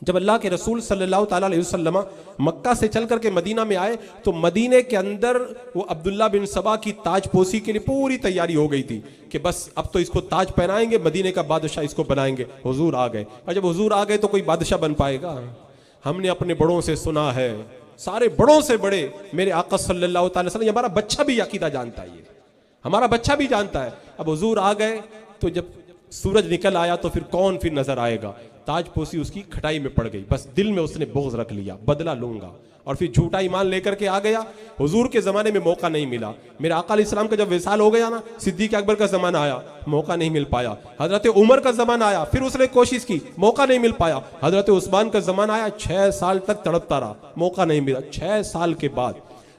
S1: जब अल्लाह के रसूल सल्लल्लाहु ताला अलैहि वसल्लम मक्का से चल करके मदीना में आए तो मदीने के अंदर वो अब्दुल्ला बिन सबा की ताजपोशी के लिए पूरी तैयारी हो गई थी कि बस अब तो इसको ताज पहनाएंगे, मदीने का बादशाह इसको बनाएंगे। हुजूर आ गए, और जब हुजूर आ गए तो कोई बादशाह बन पाएगा? हमने अपने बड़ों से सुना है, सारे बड़ों से बड़े मेरे आका सल्लल्लाहु ताला अलैहि वसल्लम, हमारा बच्चा भी अकीदा जानता है, ये हमारा बच्चा भी जानता है। अब हुजूर आ गए तो जब सूरज निकल आया तो फिर कौन फिर नजर आएगा? ताजपोशी उसकी खटाई में पड़ गई। बस दिल में उसने बोझ रख लिया, बदला लूंगा, और फिर झूठा ईमान लेकर के आ गया। हुजूर के ज़माने में मौका नहीं मिला। मेरे आका अलैहिस्सलाम का जब विसाल हो गया ना, सिद्दीक अकबर का ज़माना आया, मौका नहीं मिल पाया। हजरत उमर का ज़माना आया, फिर उसने कोशिश की, मौका नहीं मिल पाया। हजरत उस्मान का ज़माना आया, 6 साल तक तड़पता रहा, मौका नहीं मिला। 6 साल के बाद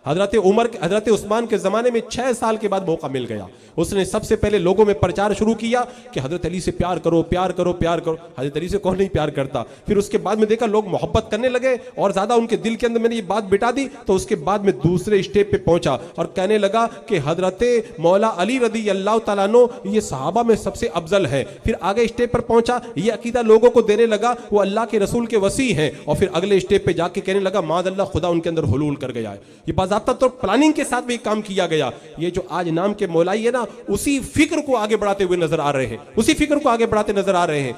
S1: हजरत उस्मान के ज़माने में 6 साल के बाद मौका मिल गया। उसने सबसे पहले लोगों में प्रचार शुरू किया कि हजरत अली से प्यार करो, प्यार करो, प्यार करो। हजरत अली से कौन नहीं प्यार करता? फिर उसके बाद में देखा लोग मोहब्बत करने लगे और ज़्यादा उनके दिल के अंदर मैंने ये बात बिठा दी। तो उसके बाद में दूसरे स्टेप पे पहुंचा और कहने लगा कि हजरत मौला अली रज़ी अल्लाह तआला अन्हु ये सहाबा में सबसे अफजल है। फिर आगे स्टेप पर पहुंचा, ये अकीदा लोगों को देने लगा वो अल्लाह के रसूल के वसी हैं। और फिर अगले स्टेप पे जाके कहने लगा माज़अल्लाह खुदा उनके अंदर हुलूल कर गया है। ये बाज़ाब्ता तो प्लानिंग के साथ भी काम किया गया। ये जो आज नाम के मौलाई है ना, उसी फिक्र को आगे बढ़ाते हुए नजर आ रहे हैं, उसी फिक्र को आगे बढ़ाते नजर आ रहे हैं।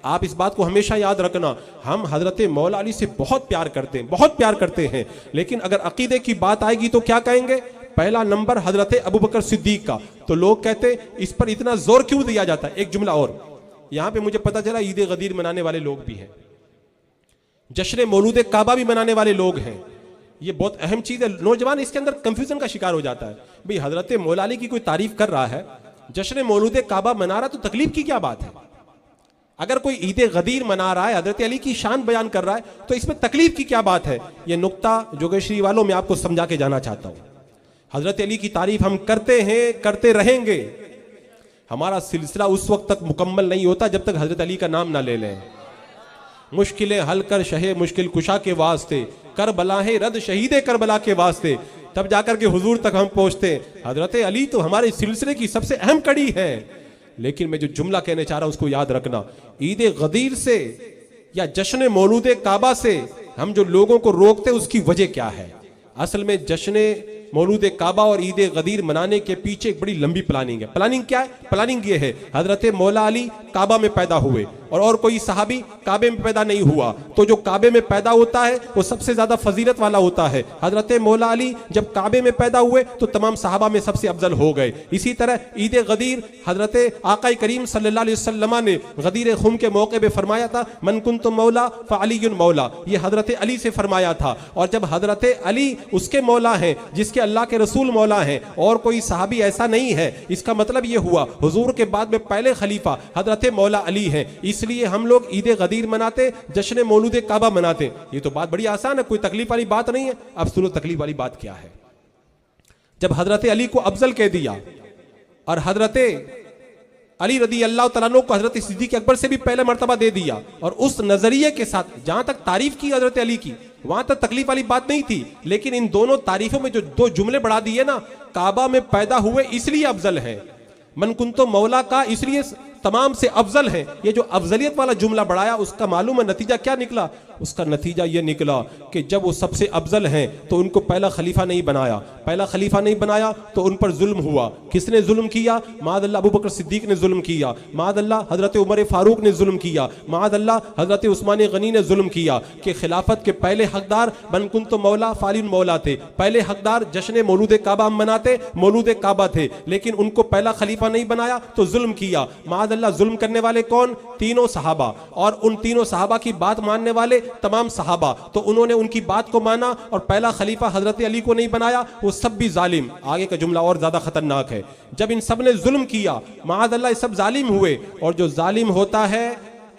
S1: आप इस बात को हमेशा याद रखना, हम हजरत मौला अली से बहुत प्यार करते हैं, बहुत प्यार करते हैं, लेकिन अगर अकीदे की बात आएगी तो क्या कहेंगे? पहला नंबर हजरत अबू बकर सिद्दीक का। तो लोग कहते इस पर इतना जोर क्यों दिया जाता है। एक जुमला और, यहां पे मुझे पता चला ईद गदीर मनाने वाले लोग भी हैं, जश्न मौलूद काबा भी मनाने वाले लोग हैं। ये बहुत अहम चीज है। नौजवान इसके अंदर कंफ्यूजन का शिकार हो जाता है। भाई हजरत मौला अली की कोई तारीफ कर रहा है, जश्न मौलूद काबा मना रहा, तो तकलीफ की क्या बात है। अगर कोई ईद गदीर मना रहा है, हजरत अली की शान बयान कर रहा है, तो इसमें तकलीफ की क्या बात है। ये नुक्ता जोगेश्वरी वालों मैं आपको समझा के जाना चाहता हूं। हजरत अली की तारीफ हम करते हैं, करते रहेंगे। हमारा सिलसिला उस वक्त तक मुकम्मल नहीं होता जब तक हजरत अली का नाम ना ले लें। मुश्किलें हल कर शहे मुश्किल कुशा के वास्ते, करबला है रद शहीदे करबला के वास्ते, तब जाकर के हुजूर तक हम पहुंचते। हजरत अली तो हमारे सिलसिले की सबसे अहम कड़ी है। लेकिन मैं जो जुमला कहने चाह रहा हूं उसको याद रखना, ईद गदीर से या जश्न मौलूद काबा से हम जो लोगों को रोकते उसकी वजह क्या है। असल में जश्न मौलूद काबा और ईद गदीर मनाने के पीछे एक बड़ी लंबी प्लानिंग है। प्लानिंग क्या है? प्लानिंग ये है, हजरत मौला अली काबा में पैदा हुए और कोई सहाबी काबे में पैदा नहीं हुआ, तो जो काबे में पैदा होता है वो सबसे ज्यादा फजीलत वाला होता है। हजरत मौला अली जब काबे में पैदा हुए तो तमाम सहाबा में सबसे अफजल हो गए। इसी तरह ईद गदीर हजरत आका करीम सल्लल्लाहु अलैहि वसल्लम ने गदीर खुम के मौके पे फरमाया था, मन कुन्तु मौला फअलियुन मौला, ये हजरत अली से फरमाया था। और जब हजरत अली उसके मौला हैं जिसके अल्लाह के रसूल मौला हैं और कोई सहाबी ऐसा नहीं है, इसका मतलब ये हुआ हुजूर के बाद में पहले खलीफा हजरत मौला अली हैं। इसलिए हम लोग ईद गदीर मनाते, जश्न मौलूद काबा मनाते। ये तो बात बड़ी आसान है, कोई तकलीफ वाली बात नहीं है। अब सुनो तकलीफ वाली बात क्या है। जब हजरत अली को अफजल कह दिया और हजरत अली रदी अल्लाह तआला अन्हु को हजरत सिद्दीक अकबर से भी पहले मर्तबा दे दिया, और उस नजरिए के साथ जहां तक तारीफ की हजरत अली की वहां तक तकलीफ वाली बात नहीं थी। लेकिन इन दोनों तारीफों में जो दो जुमले बढ़ा दिए ना, काबा में पैदा हुए इसलिए अफजल है, मन कुंतो मौला का इसलिए तमाम से अफजल है। ये जो अफजलियत वाला जुमला बढ़ाया उसका मालूम है नतीजा क्या निकला। उसका नतीजा ये निकला कि जब वो सबसे अफजल हैं तो उनको पहला खलीफा नहीं बनाया। पहला खलीफा नहीं बनाया तो उन पर जुल्म हुआ। किसने जुल्म किया? मादअल्लाह अबू बकर सिद्दीक ने जुल्म किया, मादअल्लाह हजरत उमर फारूक ने जुल्म किया, मादअल्लाह हजरत उस्मान गनी ने जुल्म किया कि खिलाफत के पहले हकदार मन कुंतो मौला फालिन मौला थे। पहले हकदार जश्न मौलूद काबा मनाते, मौलूद काबा थे, लेकिन उनको पहला खलीफा नहीं बनाया तो जुल्म किया। मादअल्लाह जुल्म करने वाले कौन? तीनों सहाबा, और उन तीनों सहाबा की बात मानने वाले तमाम सहाबा। तो उन्होंने उनकी बात को माना और पहला खलीफा हजरत अली को नहीं बनाया, वो सब भी जालिम। आगे का जुमला और ज्यादा खतरनाक है। जब इन सब ने जुल्म किया, माअज़ल्लाह सब जालिम हुए, और जो जालिम होता है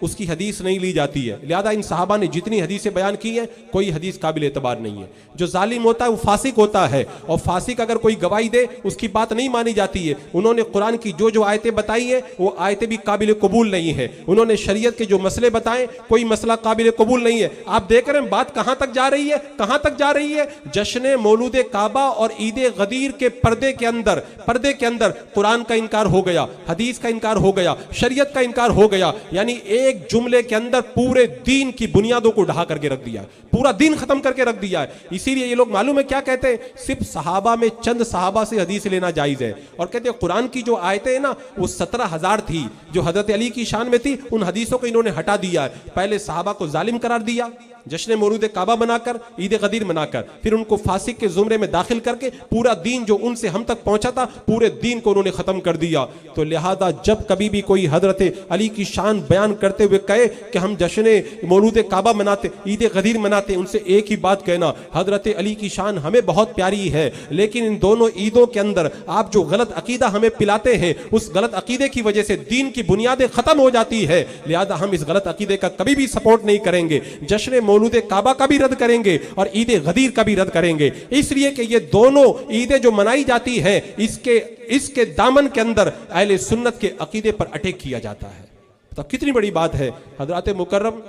S1: उसकी हदीस नहीं ली जाती है। लिहाजा इन सहाबा ने जितनी हदीसें बयान की हैं कोई हदीस काबिल एतबार नहीं है। जो जालिम होता है वो फासिक होता है, और फासिक अगर कोई गवाही दे उसकी बात नहीं मानी जाती है। उन्होंने कुरान की जो जो आयतें बताई हैं वो आयतें भी काबिल कबूल नहीं है। उन्होंने शरीयत के जो मसले बताए कोई मसला काबिल कबूल नहीं है। आप देख रहे हैं बात कहां तक जा रही है, कहां तक जा रही है। जश्न मौलूद काबा और ईद गदीर के पर्दे के अंदर कुरान का इनकार हो गया, हदीस का इनकार हो गया, शरीयत का इनकार हो गया। यानी एक जुमले के अंदर पूरे दीन की बुनियादों को ढहा करके रख दिया, पूरा दीन खत्म करके रख दिया है। इसीलिए ये लोग मालूम है क्या कहते हैं, सिर्फ सहाबा में चंद सहाबा से हदीस लेना जायज है। और कहते हैं कुरान की जो आयतें हैं ना वो 17,000 थी जो हजरत अली की शान में थी, उन हदीसों को इन्होंने हटा दिया है। पहले सहाबा को जालिम करार दिया जश्न मौलूद काबा बनाकर, ईद गदीर बनाकर, फिर उनको फासिक के जुमरे में दाखिल करके पूरा दीन जो उनसे हम तक पहुंचा था पूरे दीन को उन्होंने खत्म कर दिया। तो लिहाजा जब कभी भी कोई हजरत अली की शान बयान करते हुए कहे कि हम जश्न मौलूद काबा मनाते, ईद गदीर मनाते, उनसे एक ही बात कहना, हजरत अली की शान हमें बहुत प्यारी है, लेकिन इन दोनों ईदों के अंदर आप जो गलत अकीदा हमें पिलाते हैं उस गलत अकीदे की वजह से दीन की बुनियादें खत्म हो जाती है। लिहाजा हम इस गलत अकीदे का कभी भी सपोर्ट नहीं करेंगे। जश्न मौलूद काबा का भी रद्द करेंगे और ईद गदीर का भी रद्द करेंगे, इसलिए कि ये दोनों ईदें जो मनाई जाती हैं इसके दामन के अंदर अहले सुन्नत के अकीदे पर अटैक किया जाता है। तो कितनी बड़ी बात है। हजरत मुकर्रम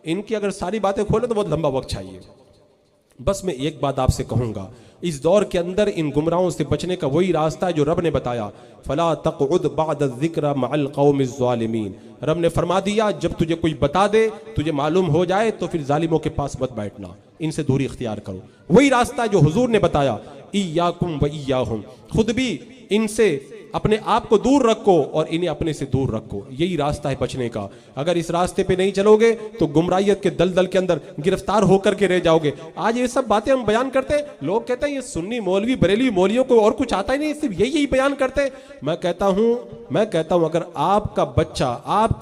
S1: इनकी अगर सारी बातें खोले तो बहुत लंबा वक्त चाहिए। बस मैं एक बात आपसे कहूंगा, इस दौर के अंदर इन गुमराहों से बचने का वही रास्ता है जो रब ने बताया, फला तक़उद बअद ज़िक्र मअल क़ौमिज़ ज़ालिमीन। रब ने फरमा दिया जब तुझे कोई बता दे, तुझे मालूम हो जाए तो फिर जालिमों के पास मत बैठना, इनसे दूरी इख्तियार करो। वही रास्ता है जो हुजूर ने बताया, इय्याकुम व इय्याहुम, खुद भी इनसे अपने आप को दूर रखो और इन्हें अपने से दूर रखो। यही रास्ता है बचने का। अगर इस रास्ते पे नहीं चलोगे तो गुमराहियत के दलदल के अंदर गिरफ्तार होकर के रह जाओगे। आज ये सब बातें हम बयान करते हैं, लोग कहते हैं ये सुन्नी मौलवी बरेली मौलवियों को और कुछ आता ही नहीं, सिर्फ यही बयान करते हैं। मैं कहता हूं अगर आपका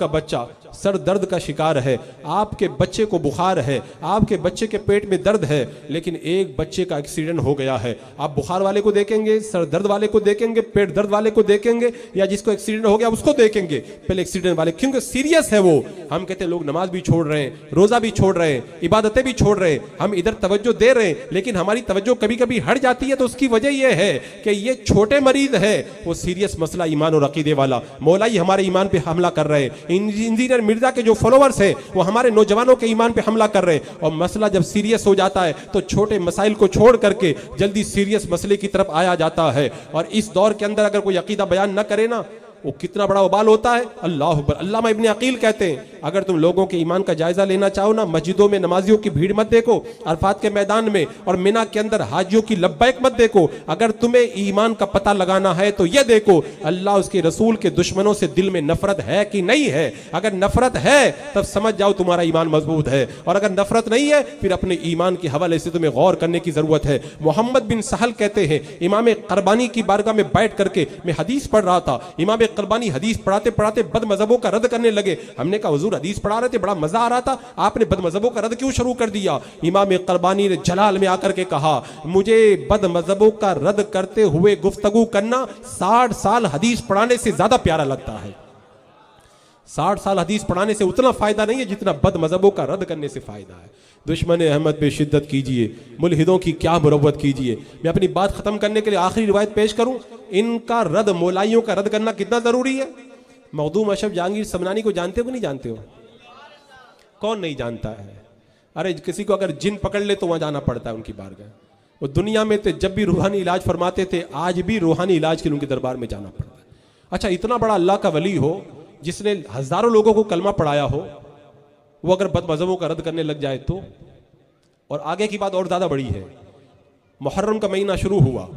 S1: बच्चा सर दर्द का शिकार है, आपके बच्चे को बुखार है, आपके बच्चे के पेट में दर्द है, लेकिन एक बच्चे का एक्सीडेंट हो गया है, आप बुखार वाले को देखेंगे, सर दर्द वाले को देखेंगे, पेट दर्द वाले को देखेंगे, या जिसको एक्सीडेंट हो गया उसको देखेंगे? पहले एक्सीडेंट वाले, क्योंकि सीरियस है वो। हम कहते हैं लोग नमाज भी छोड़ रहे हैं, रोजा भी छोड़ रहे हैं, इबादतें भी छोड़ रहे हैं, हम इधर तवज्जो दे रहे हैं, लेकिन हमारी तवज्जो कभी कभी हट जाती है। तो उसकी वजह यह है कि ये छोटे मरीज है, वो सीरियस मसला ईमान और अकीदे वाला, मौलाई हमारे ईमान पे हमला कर रहे हैं। इंजीनियर मिर्जा के जो फॉलोअर्स हैं वो हमारे नौजवानों के ईमान पे हमला कर रहे हैं। और मसला जब सीरियस हो जाता है तो छोटे मसाइल को छोड़ करके जल्दी सीरियस मसले की तरफ आया जाता है। और इस दौर के अंदर अगर कोई अकीदा बयान न करे ना, वो कितना बड़ा वबाल होता है। अल्लाह अकबर। अल्लामा इब्ने अकील कहते हैं, अगर तुम लोगों के ईमान का जायजा लेना चाहो ना, मस्जिदों में नमाजियों की भीड़ मत देखो, अरफात के मैदान में और मिना के अंदर हाजियों की लब्बैक मत देखो। अगर तुम्हें ईमान का पता लगाना है तो यह देखो अल्लाह उसके रसूल के दुश्मनों से दिल में नफरत है कि नहीं है। अगर नफरत है तब समझ जाओ तुम्हारा ईमान मजबूत है, और अगर नफरत नहीं है फिर अपने ईमान के हवाले से तुम्हें गौर करने की जरूरत है। मोहम्मद बिन सहल कहते हैं, इमाम करबानी की बारगाह में बैठ करके मैं हदीस पढ़ रहा था, इमाम करबानी हदीस पढ़ाते पढ़ाते बदमजहबों का रद्द करने लगे। हमने कहा हुजूर हदीस पढ़ा रहे थे, बड़ा मजा आ रहा था, आपने बदमजहबों का रद्द क्यों शुरू कर दिया? इमाम करबानी ने जलाल में आकर के कहा, मुझे बदमजहबों का रद्द करते हुए गुफ्तगू करना 60 साल हदीस पढ़ाने से ज्यादा प्यारा लगता है। 60 साल हदीस पढ़ाने से उतना फायदा नहीं है जितना बदमजहबों का रद्द करने से फायदा है। दुश्मन अहमद पे शिद्दत कीजिए, मुल्हिदों की क्या मुरव्वत कीजिए। मैं अपनी बात खत्म करने के लिए आखिरी रिवायत पेश करूं, इनका रद्द, मौलाइयों का रद्द करना कितना जरूरी है। मखदूम अशरफ जहांगीर समनानी को जानते हो कि नहीं जानते हो? कौन नहीं जानता है? अरे किसी को अगर जिन पकड़ ले तो वहां जाना पड़ता है उनकी बारगाह। वो दुनिया में थे, जब भी रूहानी इलाज फरमाते थे, आज भी रूहानी इलाज के लिए उनके दरबार में जाना पड़ता है। अच्छा, इतना बड़ा अल्लाह का वली हो जिसने हजारों लोगों को कलमा पढ़ाया हो, वो अगर बदमज़हबों का रद्द करने लग जाए तो? और आगे की बात और ज़्यादा बड़ी है। मुहर्रम का महीना शुरू हुआ,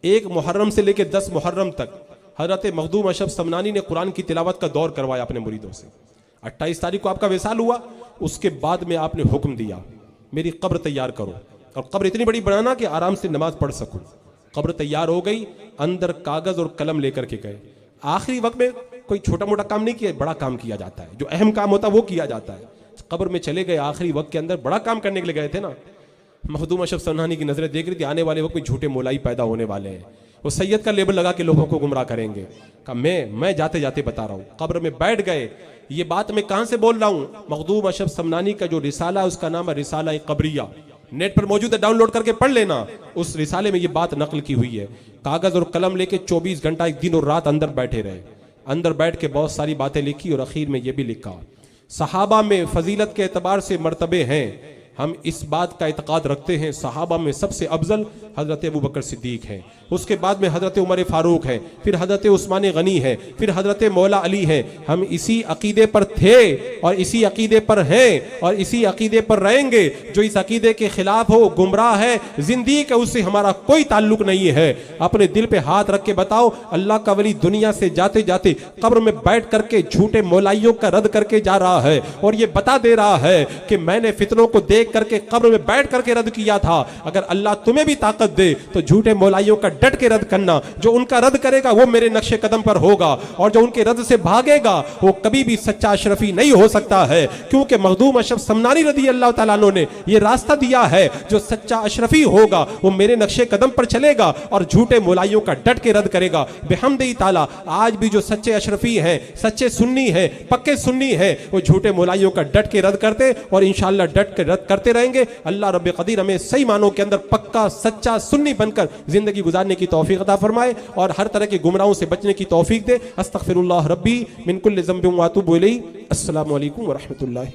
S1: 1 मुहर्रम से लेकर 10 मुहर्रम तक हज़रत मखदूम अशरफ समनानी ने कुरान की तिलावत का दौर करवाया अपने मुरीदों से। 28 तारीख को आपका विसाल हुआ, उसके बाद में आपने हुक्म दिया मेरी कब्र तैयार करो, और कब्र इतनी बड़ी बनाना कि आराम से नमाज पढ़ सकूं। कब्र तैयार हो गई, अंदर कागज़ और कलम लेकर के गए। आखिरी वक्त में कोई छोटा मोटा काम नहीं किया, बड़ा काम किया जाता है, जो अहम काम होता है वो किया जाता है। कब्र में चले गए, आखिरी वक्त के अंदर बड़ा काम करने के लिए गए थे ना। मखदूम अशरफ समनानी की नजरें देख रही थी, आने वाले वक्त में झूठे मौलाई पैदा होने वाले हैं, वो सैयद का लेबल लगा के लोगों को गुमराह करेंगे। कहा मैं जाते जाते बता रहा हूँ। कब्र में बैठ गए। ये बात मैं कहां से बोल रहा हूँ? मखदूम अशरफ समनानी का जो रिसाला है उसका नाम है रिसाला कब्रिया, नेट पर मौजूद है, डाउनलोड करके पढ़ लेना। उस रिसाले में ये बात नकल की हुई है। कागज और कलम लेके 24 घंटा एक दिन और रात अंदर बैठे रहे, अंदर बैठ के बहुत सारी बातें लिखी, और आखिर में यह भी लिखा सहाबा में फजीलत के एतबार से मर्तबे हैं, हम इस बात का इत्क़ाद रखते हैं सहाबा में सबसे अफजल हज़रत अबू बकर सिद्दीक हैं, उसके बाद में हज़रत उमर फारूक है, फिर हज़रत उस्मान गनी है, फिर हज़रत मौला अली है। हम इसी अकीदे पर थे और इसी अकीदे पर हैं और इसी अकीदे पर रहेंगे। जो इस अकीदे के खिलाफ हो, गुमराह है, जिंदगी का उससे हमारा कोई ताल्लुक नहीं है। अपने दिल पे हाथ रख के बताओ, अल्लाह का वली दुनिया से जाते जाते कब्र में बैठ करके झूठे मौलाइयों का रद्द करके जा रहा है, और ये बता दे रहा है कि मैंने फितनों को देख करके कब्र में बैठ करके रद्द किया था। अगर अल्लाह तुम्हें भी ताकत दे तो झूठे मौलाइयों का डट के रद्द करना। जो उनका रद्द करेगा वो मेरे नक्शे कदम पर होगा, और जो उनके रद्द से भागेगा वो कभी भी सच्चा अशरफी नहीं हो सकता है, क्योंकि मखदूम अशरफ समनानी रज़ी अल्लाह तआला अन्हु ने ये रास्ता दिया है। जो सच्चा अशरफी होगा वो मेरे नक्शे कदम पर चलेगा और झूठे मौलाइयों का डट के रद्द करेगा। बेहम्दिल्लाह ताला आज भी जो सच्चे अशरफी हैं, सच्चे सुन्नी है, पक्के सुन्नी है, वो झूठे मौलाइयों का डट के रद्द करते और इंशाअल्लाह डट के रद्द करते रहेंगे। अल्लाह रब्बे क़दीर हमें सही मानों के अंदर पक्का सच्चा सुन्नी बनकर जिंदगी गुजारने की तौफीक अता फरमाए और हर तरह के गुमराहों से बचने की तौफीक दे। अस्तग़फिरुल्लाह रब्बी मिन कुल्लि ज़ंबिन व अतूबु इलैहि। अस्सलामु अलैकुम व रहमतुल्लाहि।